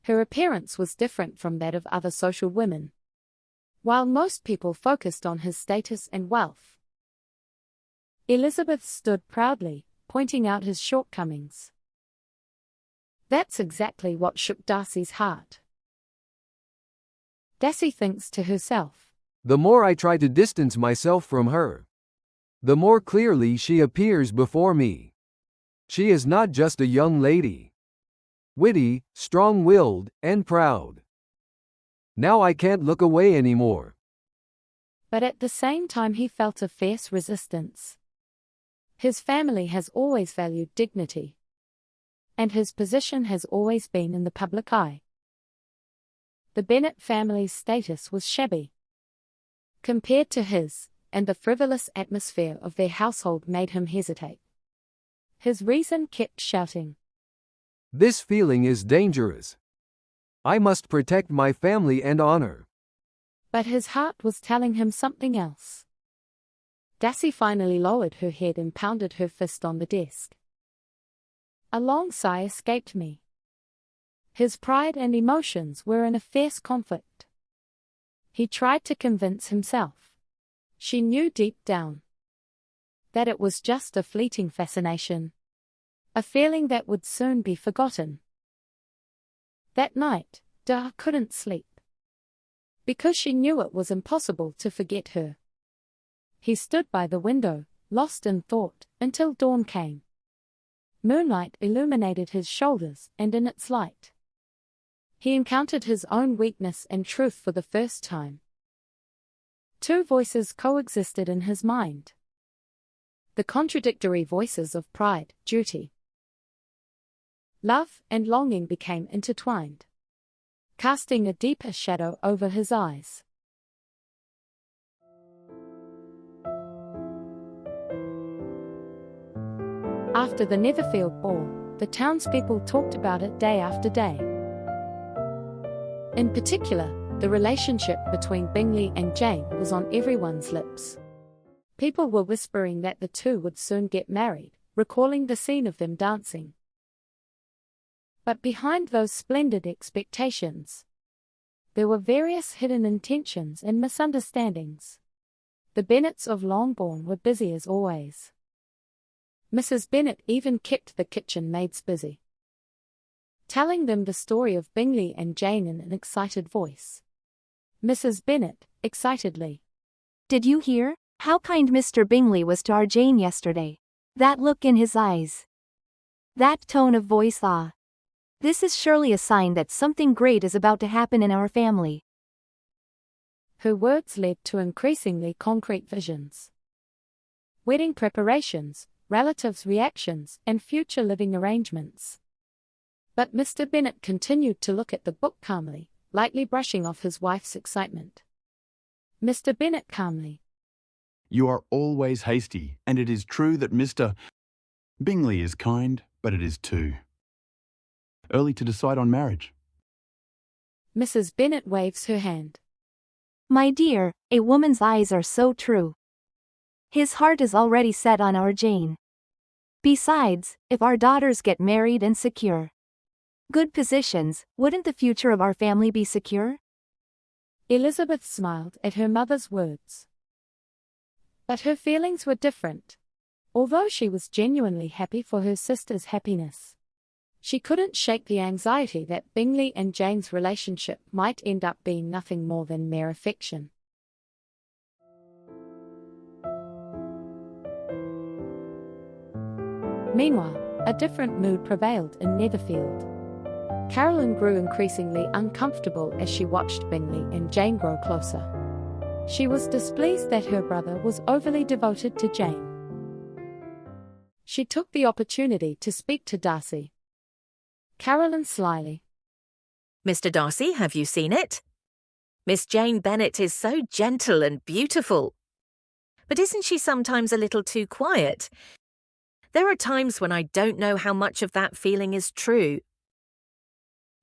Her appearance was different from that of other social women. While most people focused on his status and wealth, Elizabeth stood proudly, pointing out his shortcomings. That's exactly what shook Darcy's heart. Darcy thinks to herself, The more I try to distance myself from her, the more clearly she appears before me. She is not just a young lady. Witty, strong-willed, and proud. Now I can't look away anymore. But at the same time he felt a fierce resistance. His family has always valued dignity, and his position has always been in the public eye. The Bennet family's status was shabby compared to his, and the frivolous atmosphere of their household made him hesitate. His reason kept shouting, This feeling is dangerous. I must protect my family and honor. But his heart was telling him something else. Darcy finally lowered her head and pounded her fist on the desk. A long sigh escaped me. His pride and emotions were in a fierce conflict. He tried to convince himself. She knew deep down that it was just a fleeting fascination, a feeling that would soon be forgotten. That night, Dar couldn't sleep, because she knew it was impossible to forget her. He stood by the window, lost in thought, until dawn came. Moonlight illuminated his shoulders, and in its light, he encountered his own weakness and truth for the first time. Two voices coexisted in his mind. The contradictory voices of pride, duty, love, and longing became intertwined, casting a deeper shadow over his eyes. After the Netherfield ball, the townspeople talked about it day after day. In particular, the relationship between Bingley and Jane was on everyone's lips. People were whispering that the two would soon get married, recalling the scene of them dancing. But behind those splendid expectations, there were various hidden intentions and misunderstandings. The Bennets of Longbourn were busy as always. Mrs. Bennet even kept the kitchen maids busy, telling them the story of Bingley and Jane in an excited voice. Mrs. Bennet, excitedly, Did you hear? How kind Mr. Bingley was to our Jane yesterday. That look in his eyes. That tone of voice, ah. This is surely a sign that something great is about to happen in our family. Her words led to increasingly concrete visions. Wedding preparations, relatives' reactions, and future living arrangements. But Mr. Bennet continued to look at the book calmly, lightly brushing off his wife's excitement. Mr. Bennet calmly. You are always hasty, and it is true that Mr. Bingley is kind, but it is too early to decide on marriage. Mrs. Bennet waves her hand. My dear, a woman's eyes are so true. His heart is already set on our Jane. Besides, if our daughters get married and secure good positions, wouldn't the future of our family be secure? Elizabeth smiled at her mother's words. But her feelings were different. Although she was genuinely happy for her sister's happiness, she couldn't shake the anxiety that Bingley and Jane's relationship might end up being nothing more than mere affection. Meanwhile, a different mood prevailed in Netherfield. Caroline grew increasingly uncomfortable as she watched Bingley and Jane grow closer. She was displeased that her brother was overly devoted to Jane. She took the opportunity to speak to Darcy. Caroline slyly. Mr. Darcy, have you seen it? Miss Jane Bennet is so gentle and beautiful. But isn't she sometimes a little too quiet? There are times when I don't know how much of that feeling is true.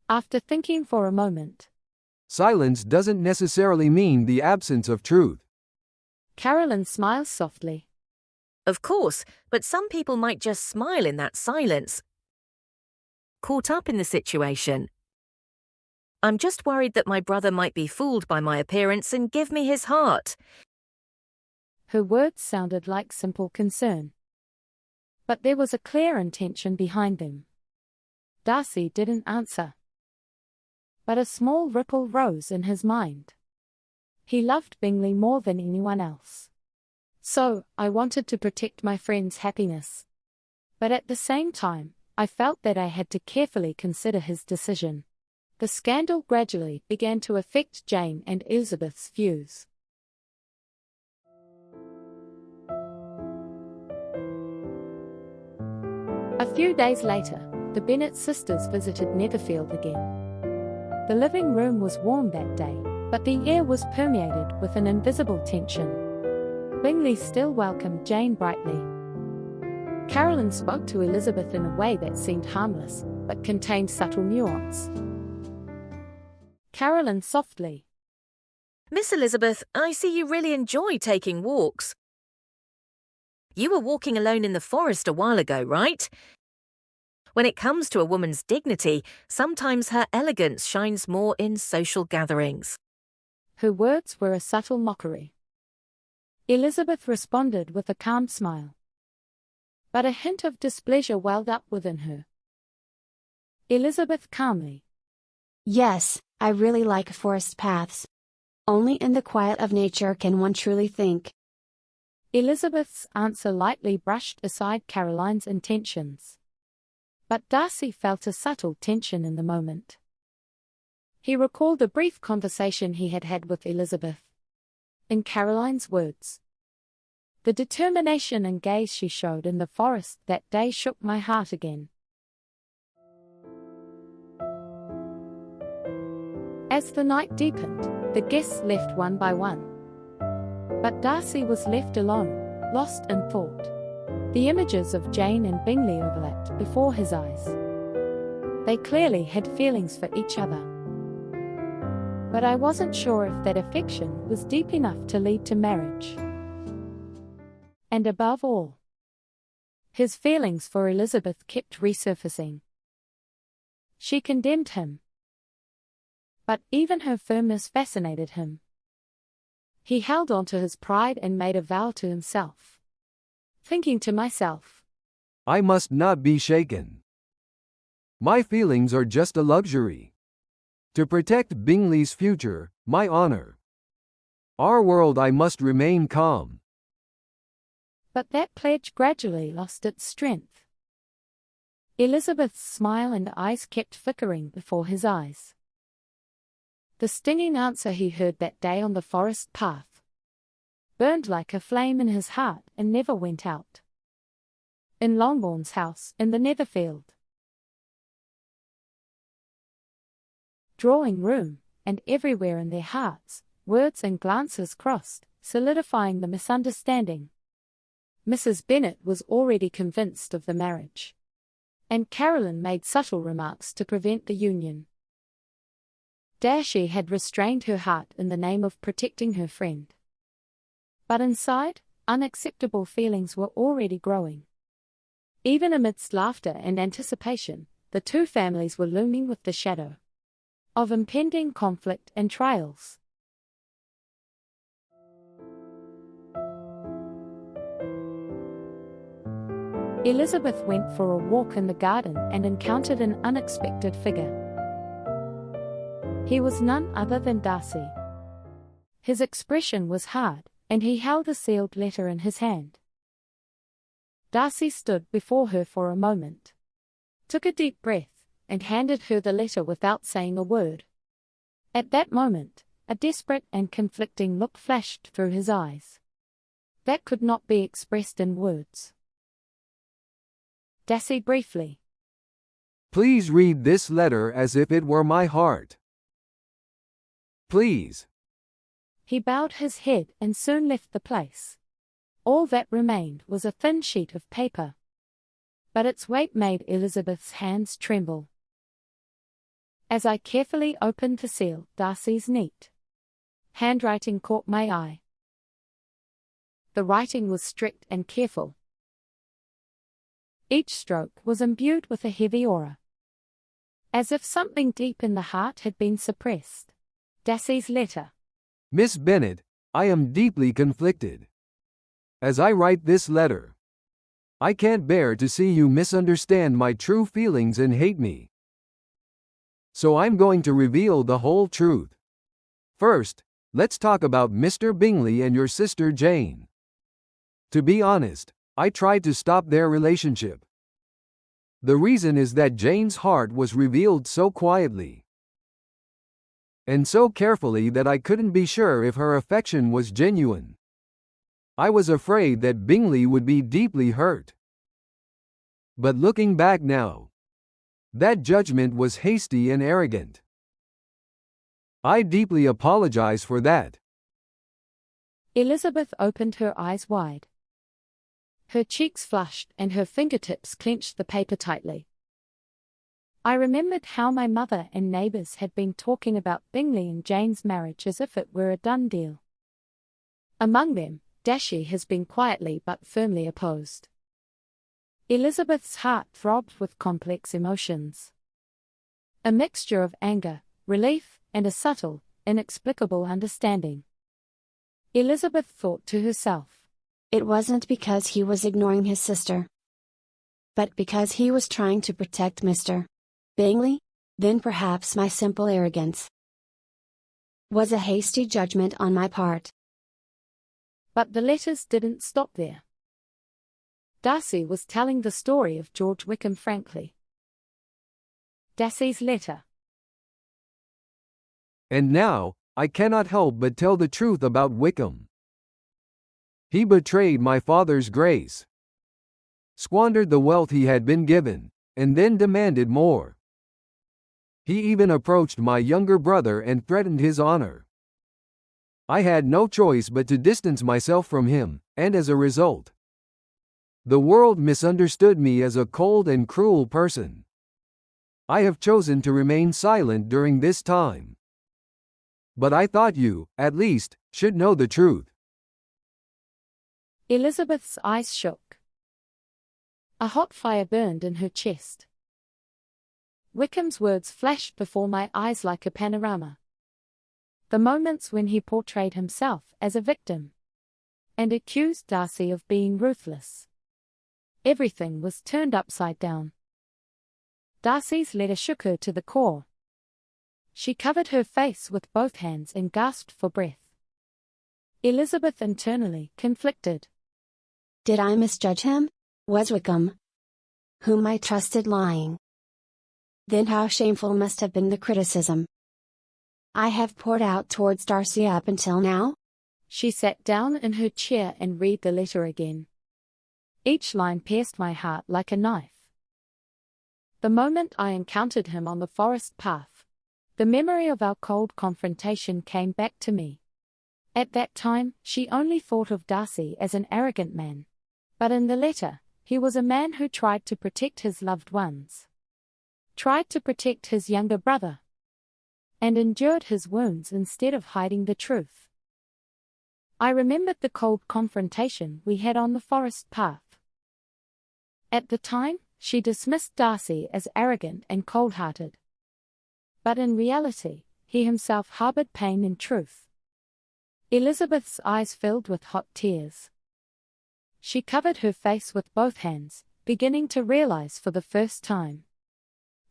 After thinking for a moment, Silence doesn't necessarily mean the absence of truth. Caroline smiles softly. Of course, but some people might just smile in that silence, caught up in the situation. I'm just worried that my brother might be fooled by my appearance and give me his heart. Her words sounded like simple concern, but there was a clear intention behind them. Darcy didn't answer, but a small ripple rose in his mind. He loved Bingley more than anyone else. So, I wanted to protect my friend's happiness. But at the same time, I felt that I had to carefully consider his decision. The scandal gradually began to affect Jane and Elizabeth's views. A few days later, the Bennet sisters visited Netherfield again. The living room was warm that day, but the air was permeated with an invisible tension. Bingley still welcomed Jane brightly. Caroline spoke to Elizabeth in a way that seemed harmless, but contained subtle nuance. Caroline softly. Miss Elizabeth, I see you really enjoy taking walks. You were walking alone in the forest a while ago, right? When it comes to a woman's dignity, sometimes her elegance shines more in social gatherings. Her words were a subtle mockery. Elizabeth responded with a calm smile. But a hint of displeasure welled up within her. Elizabeth calmly. Yes, I really like forest paths. Only in the quiet of nature can one truly think. Elizabeth's answer lightly brushed aside Caroline's intentions. But Darcy felt a subtle tension in the moment. He recalled a brief conversation he had had with Elizabeth. In Caroline's words, "The determination and gaze she showed in the forest that day shook my heart again." As the night deepened, the guests left one by one. But Darcy was left alone, lost in thought. The images of Jane and Bingley overlapped before his eyes. They clearly had feelings for each other. But I wasn't sure if that affection was deep enough to lead to marriage. And above all, his feelings for Elizabeth kept resurfacing. She condemned him. But even her firmness fascinated him. He held on to his pride and made a vow to himself. Thinking to myself, I must not be shaken. My feelings are just a luxury. To protect Bingley's future, my honor. Our world, I must remain calm. But that pledge gradually lost its strength. Elizabeth's smile and eyes kept flickering before his eyes. The stinging answer he heard that day on the forest path burned like a flame in his heart and never went out. In Longbourn's house in the Netherfield drawing room, and everywhere in their hearts, words and glances crossed, solidifying the misunderstanding. Mrs. Bennet was already convinced of the marriage, and Caroline made subtle remarks to prevent the union. Darcy had restrained her heart in the name of protecting her friend. But inside, unacceptable feelings were already growing. Even amidst laughter and anticipation, the two families were looming with the shadow of impending conflict and trials. Elizabeth went for a walk in the garden and encountered an unexpected figure. He was none other than Darcy. His expression was hard, and he held a sealed letter in his hand. Darcy stood before her for a moment, took a deep breath, and handed her the letter without saying a word. At that moment, a desperate and conflicting look flashed through his eyes that could not be expressed in words. Darcy briefly. Please read this letter as if it were my heart. Please. He bowed his head and soon left the place. All that remained was a thin sheet of paper. But its weight made Elizabeth's hands tremble. As I carefully opened the seal, Darcy's neat handwriting caught my eye. The writing was strict and careful. Each stroke was imbued with a heavy aura, as if something deep in the heart had been suppressed. Darcy's letter. Miss Bennet, I am deeply conflicted. As I write this letter, I can't bear to see you misunderstand my true feelings and hate me. So I'm going to reveal the whole truth. First, let's talk about Mr. Bingley and your sister Jane. To be honest, I tried to stop their relationship. The reason is that Jane's heart was revealed so quietly and so carefully that I couldn't be sure if her affection was genuine. I was afraid that Bingley would be deeply hurt. But looking back now, that judgment was hasty and arrogant. I deeply apologize for that. Elizabeth opened her eyes wide. Her cheeks flushed and her fingertips clenched the paper tightly. I remembered how my mother and neighbours had been talking about Bingley and Jane's marriage as if it were a done deal. Among them, Darcy has been quietly but firmly opposed. Elizabeth's heart throbbed with complex emotions. A mixture of anger, relief, and a subtle, inexplicable understanding. Elizabeth thought to herself, It wasn't because he was ignoring his sister, but because he was trying to protect Mr. Bingley? Then perhaps my simple arrogance was a hasty judgment on my part. But the letters didn't stop there. Darcy was telling the story of George Wickham frankly. Darcy's letter. And now, I cannot help but tell the truth about Wickham. He betrayed my father's grace, squandered the wealth he had been given, and then demanded more. He even approached my younger brother and threatened his honor. I had no choice but to distance myself from him, and as a result, the world misunderstood me as a cold and cruel person. I have chosen to remain silent during this time. But I thought you, at least, should know the truth. Elizabeth's eyes shook. A hot fire burned in her chest. Wickham's words flashed before my eyes like a panorama. The moments when he portrayed himself as a victim and accused Darcy of being ruthless. Everything was turned upside down. Darcy's letter shook her to the core. She covered her face with both hands and gasped for breath. Elizabeth internally conflicted. Did I misjudge him? Was Wickham, whom I trusted, lying? Then how shameful must have been the criticism I have poured out towards Darcy up until now? She sat down in her chair and read the letter again. Each line pierced my heart like a knife. The moment I encountered him on the forest path, the memory of our cold confrontation came back to me. At that time, she only thought of Darcy as an arrogant man. But in the letter, he was a man who tried to protect his loved ones, tried to protect his younger brother, and endured his wounds instead of hiding the truth. I remembered the cold confrontation we had on the forest path. At the time, she dismissed Darcy as arrogant and cold-hearted. But in reality, he himself harbored pain and truth. Elizabeth's eyes filled with hot tears. She covered her face with both hands, beginning to realize for the first time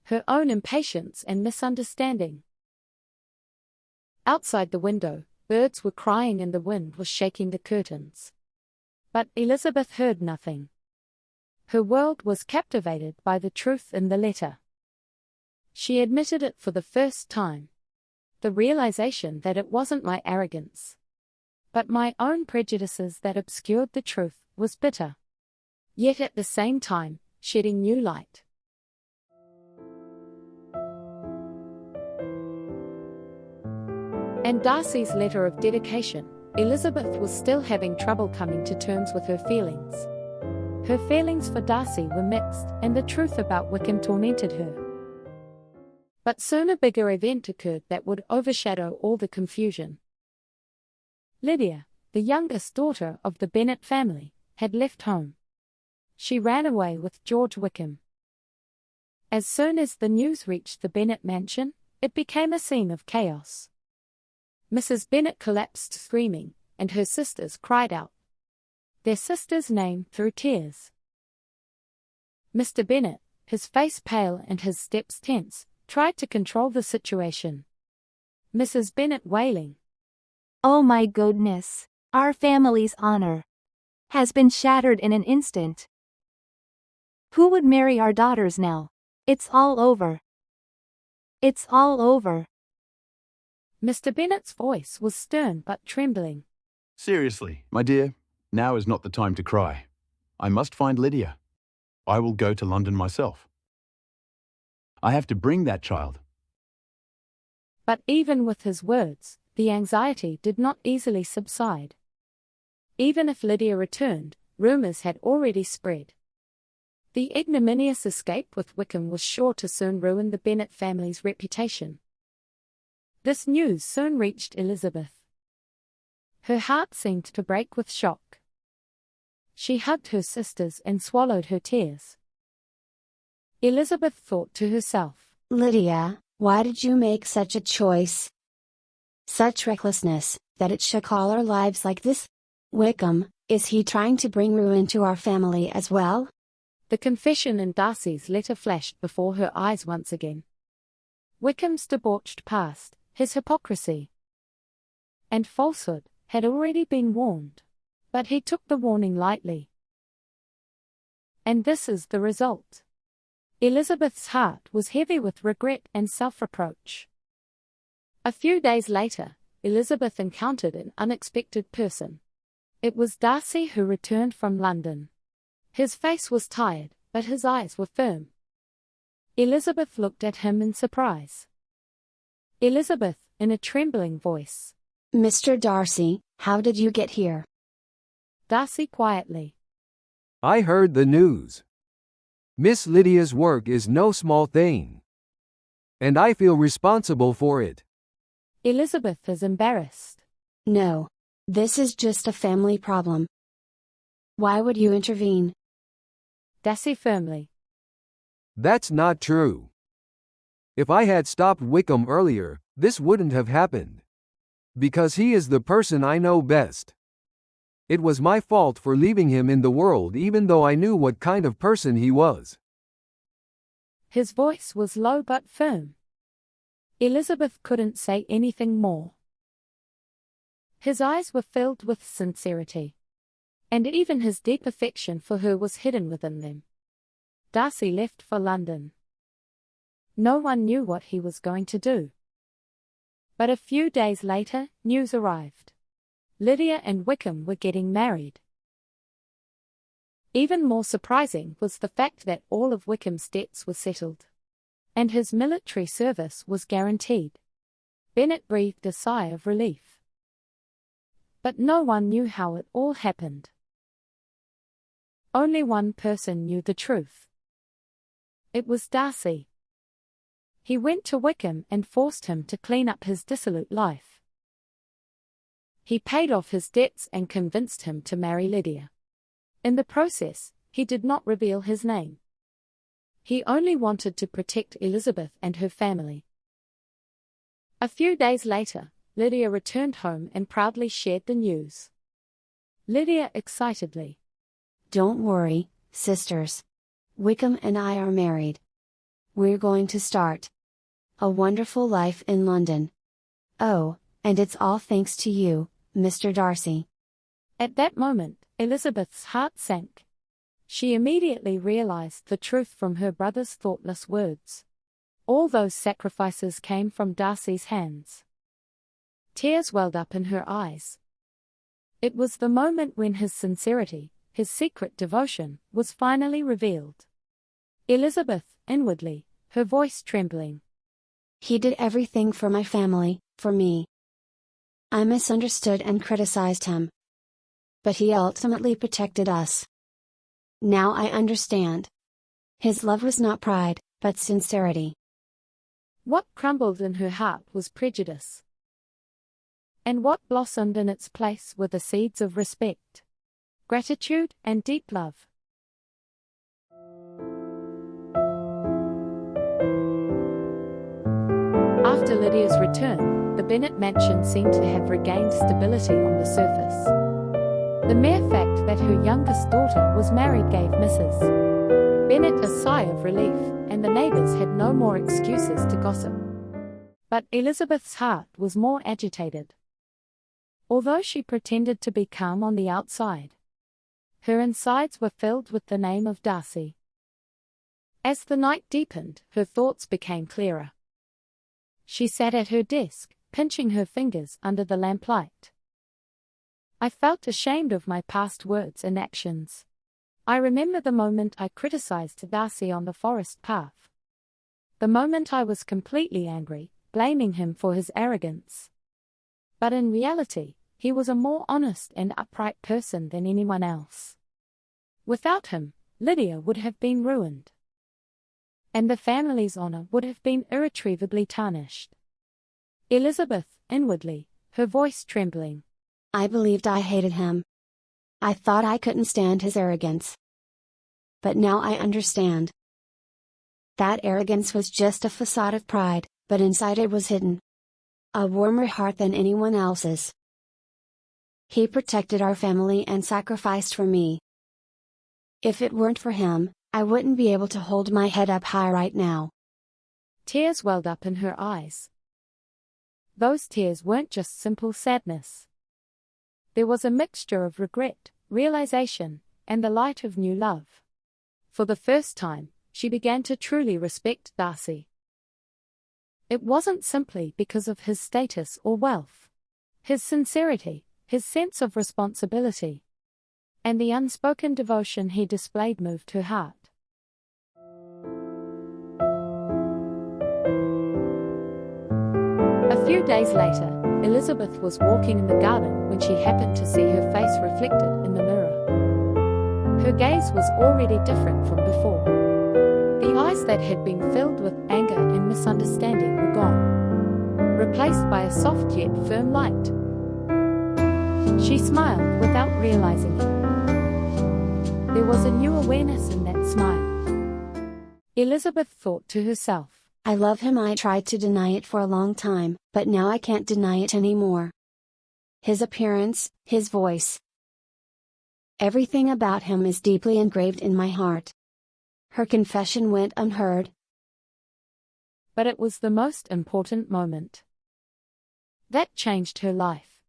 her own impatience and misunderstanding. Outside the window, birds were crying and the wind was shaking the curtains. But Elizabeth heard nothing. Her world was captivated by the truth in the letter. She admitted it for the first time. The realization that it wasn't my arrogance, but my own prejudices that obscured the truth, was bitter, yet at the same time, shedding new light. And Darcy's letter of dedication. Elizabeth was still having trouble coming to terms with her feelings. Her feelings for Darcy were mixed, and the truth about Wickham tormented her. But soon a bigger event occurred that would overshadow all the confusion. Lydia, the youngest daughter of the Bennet family, had left home. She ran away with George Wickham. As soon as the news reached the Bennet mansion, it became a scene of chaos. Mrs. Bennet collapsed screaming, and her sisters cried out their sister's name through tears. Mr. Bennet, his face pale and his steps tense, tried to control the situation. Mrs. Bennet wailing, "Oh my goodness, our family's honor has been shattered in an instant. Who would marry our daughters now? It's all over. It's all over." Mr. Bennet's voice was stern but trembling. Seriously, my dear, now is not the time to cry. I must find Lydia. I will go to London myself. I have to bring that child. But even with his words, the anxiety did not easily subside. Even if Lydia returned, rumors had already spread. The ignominious escape with Wickham was sure to soon ruin the Bennet family's reputation. This news soon reached Elizabeth. Her heart seemed to break with shock. She hugged her sisters and swallowed her tears. Elizabeth thought to herself, Lydia, why did you make such a choice? Such recklessness, that it shook all our lives like this? Wickham, is he trying to bring ruin to our family as well? The confession in Darcy's letter flashed before her eyes once again. Wickham's debauched past, his hypocrisy and falsehood, had already been warned, but he took the warning lightly. And this is the result. Elizabeth's heart was heavy with regret and self-reproach. A few days later, Elizabeth encountered an unexpected person. It was Darcy, who returned from London. His face was tired, but his eyes were firm. Elizabeth looked at him in surprise. Elizabeth, in a trembling voice. Mr. Darcy, how did you get here? Darcy quietly. I heard the news. Miss Lydia's work is no small thing. And I feel responsible for it. Elizabeth is embarrassed. No. This is just a family problem. Why would you intervene? Darcy firmly. That's not true. If I had stopped Wickham earlier, this wouldn't have happened. Because he is the person I know best. It was my fault for leaving him in the world even though I knew what kind of person he was. His voice was low but firm. Elizabeth couldn't say anything more. His eyes were filled with sincerity. And even his deep affection for her was hidden within them. Darcy left for London. No one knew what he was going to do. But a few days later, news arrived. Lydia and Wickham were getting married. Even more surprising was the fact that all of Wickham's debts were settled. And his military service was guaranteed. Bennet breathed a sigh of relief. But no one knew how it all happened. Only one person knew the truth. It was Darcy. He went to Wickham and forced him to clean up his dissolute life. He paid off his debts and convinced him to marry Lydia. In the process, he did not reveal his name. He only wanted to protect Elizabeth and her family. A few days later, Lydia returned home and proudly shared the news. Lydia excitedly. Don't worry, sisters. Wickham and I are married. We're going to start a wonderful life in London. Oh, and it's all thanks to you, Mr. Darcy. At that moment, Elizabeth's heart sank. She immediately realized the truth from her brother's thoughtless words. All those sacrifices came from Darcy's hands. Tears welled up in her eyes. It was the moment when his sincerity, his secret devotion, was finally revealed. Elizabeth, inwardly, her voice trembling. He did everything for my family, for me. I misunderstood and criticized him. But he ultimately protected us. Now I understand. His love was not pride, but sincerity. What crumbled in her heart was prejudice. And what blossomed in its place were the seeds of respect, gratitude, and deep love. After Lydia's return, the Bennet mansion seemed to have regained stability on the surface. The mere fact that her youngest daughter was married gave Mrs. Bennet a sigh of relief, and the neighbours had no more excuses to gossip. But Elizabeth's heart was more agitated. Although she pretended to be calm on the outside, her insides were filled with the name of Darcy. As the night deepened, her thoughts became clearer. She sat at her desk, pinching her fingers under the lamplight. I felt ashamed of my past words and actions. I remember the moment I criticized Darcy on the forest path. The moment I was completely angry, blaming him for his arrogance. But in reality, he was a more honest and upright person than anyone else. Without him, Lydia would have been ruined. And the family's honor would have been irretrievably tarnished. Elizabeth, inwardly, her voice trembling. I believed I hated him. I thought I couldn't stand his arrogance. But now I understand. That arrogance was just a facade of pride, but inside it was hidden a warmer heart than anyone else's. He protected our family and sacrificed for me. If it weren't for him, I wouldn't be able to hold my head up high right now. Tears welled up in her eyes. Those tears weren't just simple sadness. There was a mixture of regret, realization, and the light of new love. For the first time, she began to truly respect Darcy. It wasn't simply because of his status or wealth. His sincerity, his sense of responsibility, and the unspoken devotion he displayed moved her heart. A few days later, Elizabeth was walking in the garden when she happened to see her face reflected in the mirror. Her gaze was already different from before. The eyes that had been filled with anger and misunderstanding were gone, replaced by a soft yet firm light. She smiled without realizing it. There was a new awareness in that smile. Elizabeth thought to herself, I love him. I tried to deny it for a long time, but now I can't deny it anymore. His appearance, his voice. Everything about him is deeply engraved in my heart. Her confession went unheard. But it was the most important moment. That changed her life.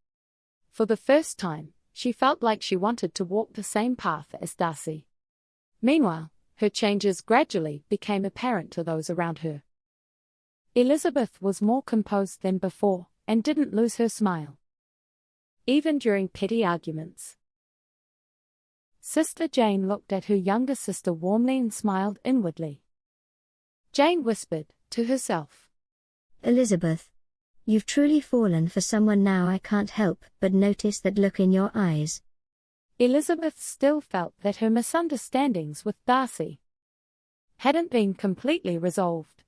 For the first time, she felt like she wanted to walk the same path as Darcy. Meanwhile, her changes gradually became apparent to those around her. Elizabeth was more composed than before, and didn't lose her smile, even during petty arguments. Sister Jane looked at her younger sister warmly and smiled inwardly. Jane whispered to herself, Elizabeth, you've truly fallen for someone now. I can't help but notice that look in your eyes. Elizabeth still felt that her misunderstandings with Darcy hadn't been completely resolved.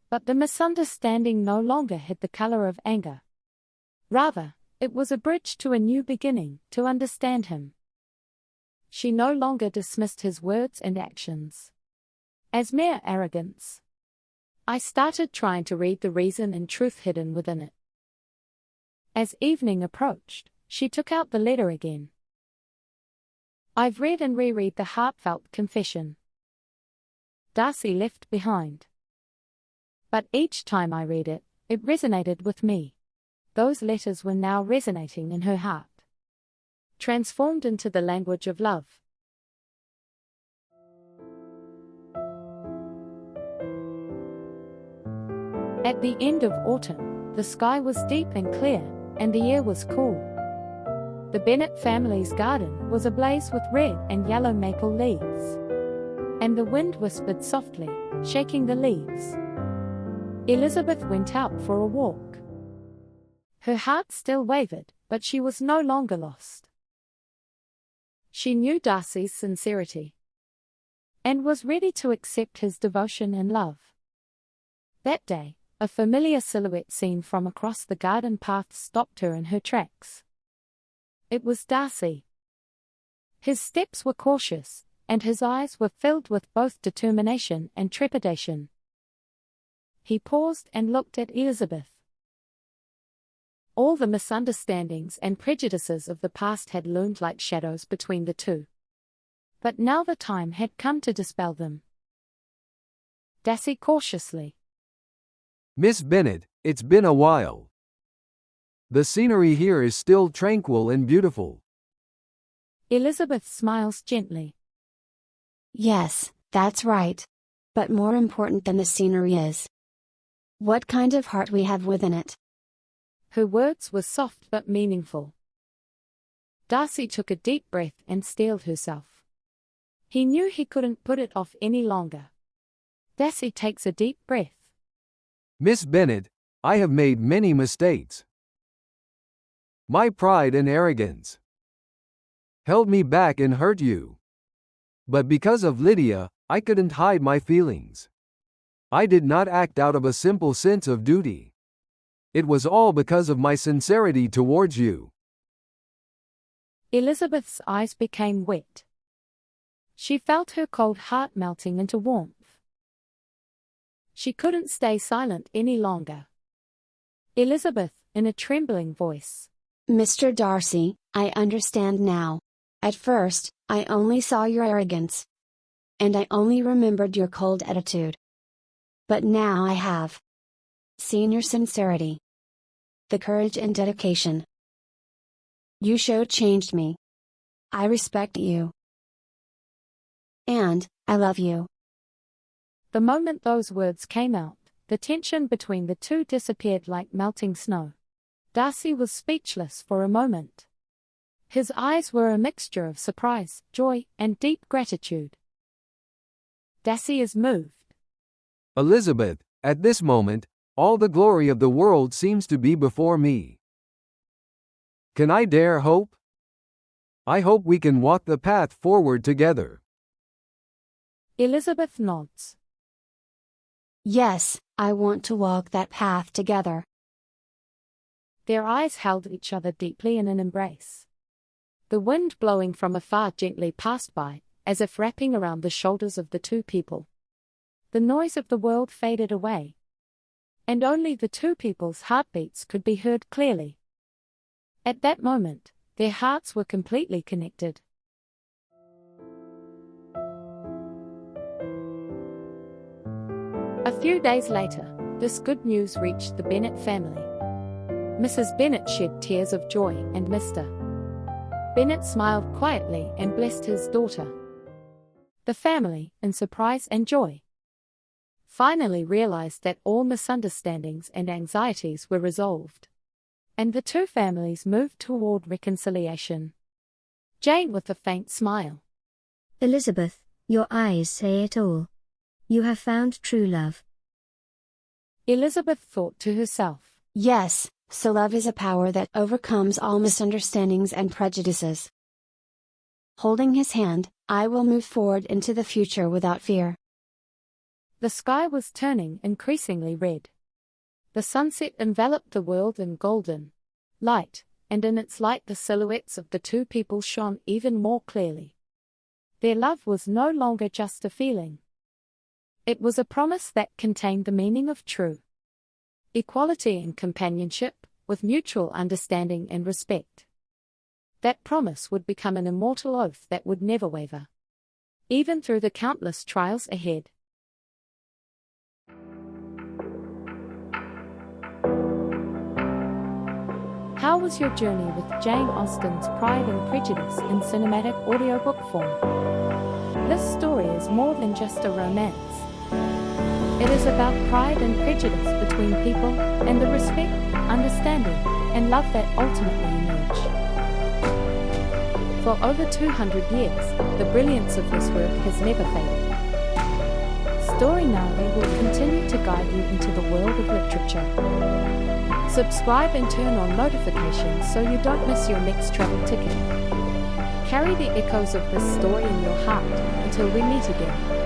But the misunderstanding no longer had the color of anger. Rather, it was a bridge to a new beginning, to understand him. She no longer dismissed his words and actions as mere arrogance. I started trying to read the reason and truth hidden within it. As evening approached, she took out the letter again. I've read and reread the heartfelt confession Darcy left behind. But each time I read it, it resonated with me. Those letters were now resonating in her heart, transformed into the language of love. At the end of autumn, the sky was deep and clear, and the air was cool. The Bennet family's garden was ablaze with red and yellow maple leaves, and the wind whispered softly, shaking the leaves. Elizabeth went out for a walk. Her heart still wavered, but she was no longer lost. She knew Darcy's sincerity, and was ready to accept his devotion and love. That day, a familiar silhouette seen from across the garden path stopped her in her tracks. It was Darcy. His steps were cautious, and his eyes were filled with both determination and trepidation. He paused and looked at Elizabeth. All the misunderstandings and prejudices of the past had loomed like shadows between the two. But now the time had come to dispel them. Darcy cautiously. Miss Bennet, it's been a while. The scenery here is still tranquil and beautiful. Elizabeth smiles gently. Yes, that's right. But more important than the scenery is what kind of heart we have within it. Her words were soft but meaningful. Darcy took a deep breath and steeled herself. He knew he couldn't put it off any longer. Darcy takes a deep breath. Miss Bennet, I have made many mistakes. My pride and arrogance held me back and hurt you. But because of Lydia, I couldn't hide my feelings. I did not act out of a simple sense of duty. It was all because of my sincerity towards you. Elizabeth's eyes became wet. She felt her cold heart melting into warmth. She couldn't stay silent any longer. Elizabeth, in a trembling voice. Mr. Darcy, I understand now. At first, I only saw your arrogance. And I only remembered your cold attitude. But now I have seen your sincerity. The courage and dedication you showed changed me. I respect you. And, I love you. The moment those words came out, the tension between the two disappeared like melting snow. Darcy was speechless for a moment. His eyes were a mixture of surprise, joy, and deep gratitude. Darcy is moved. Elizabeth, at this moment, all the glory of the world seems to be before me. Can I dare hope? I hope we can walk the path forward together. Elizabeth nods. Yes, I want to walk that path together. Their eyes held each other deeply in an embrace. The wind blowing from afar gently passed by, as if wrapping around the shoulders of the two people. The noise of the world faded away. And only the two people's heartbeats could be heard clearly. At that moment, their hearts were completely connected. A few days later, this good news reached the Bennet family. Mrs. Bennet shed tears of joy and Mr. Bennet smiled quietly and blessed his daughter. The family, in surprise and joy, finally realized that all misunderstandings and anxieties were resolved. And the two families moved toward reconciliation. Jane with a faint smile. Elizabeth, your eyes say it all. You have found true love. Elizabeth thought to herself. Yes, so love is a power that overcomes all misunderstandings and prejudices. Holding his hand, I will move forward into the future without fear. The sky was turning increasingly red. The sunset enveloped the world in golden light, and in its light the silhouettes of the two people shone even more clearly. Their love was no longer just a feeling. It was a promise that contained the meaning of true equality and companionship, with mutual understanding and respect. That promise would become an immortal oath that would never waver, even through the countless trials ahead. How was your journey with Jane Austen's Pride and Prejudice in cinematic audiobook form? This story is more than just a romance. It is about pride and prejudice between people, and the respect, understanding, and love that ultimately emerge. For over 200 years, the brilliance of this work has never faded. Story Narae will continue to guide you into the world of literature. Subscribe and turn on notifications so you don't miss your next travel ticket. Carry the echoes of this story in your heart until we meet again.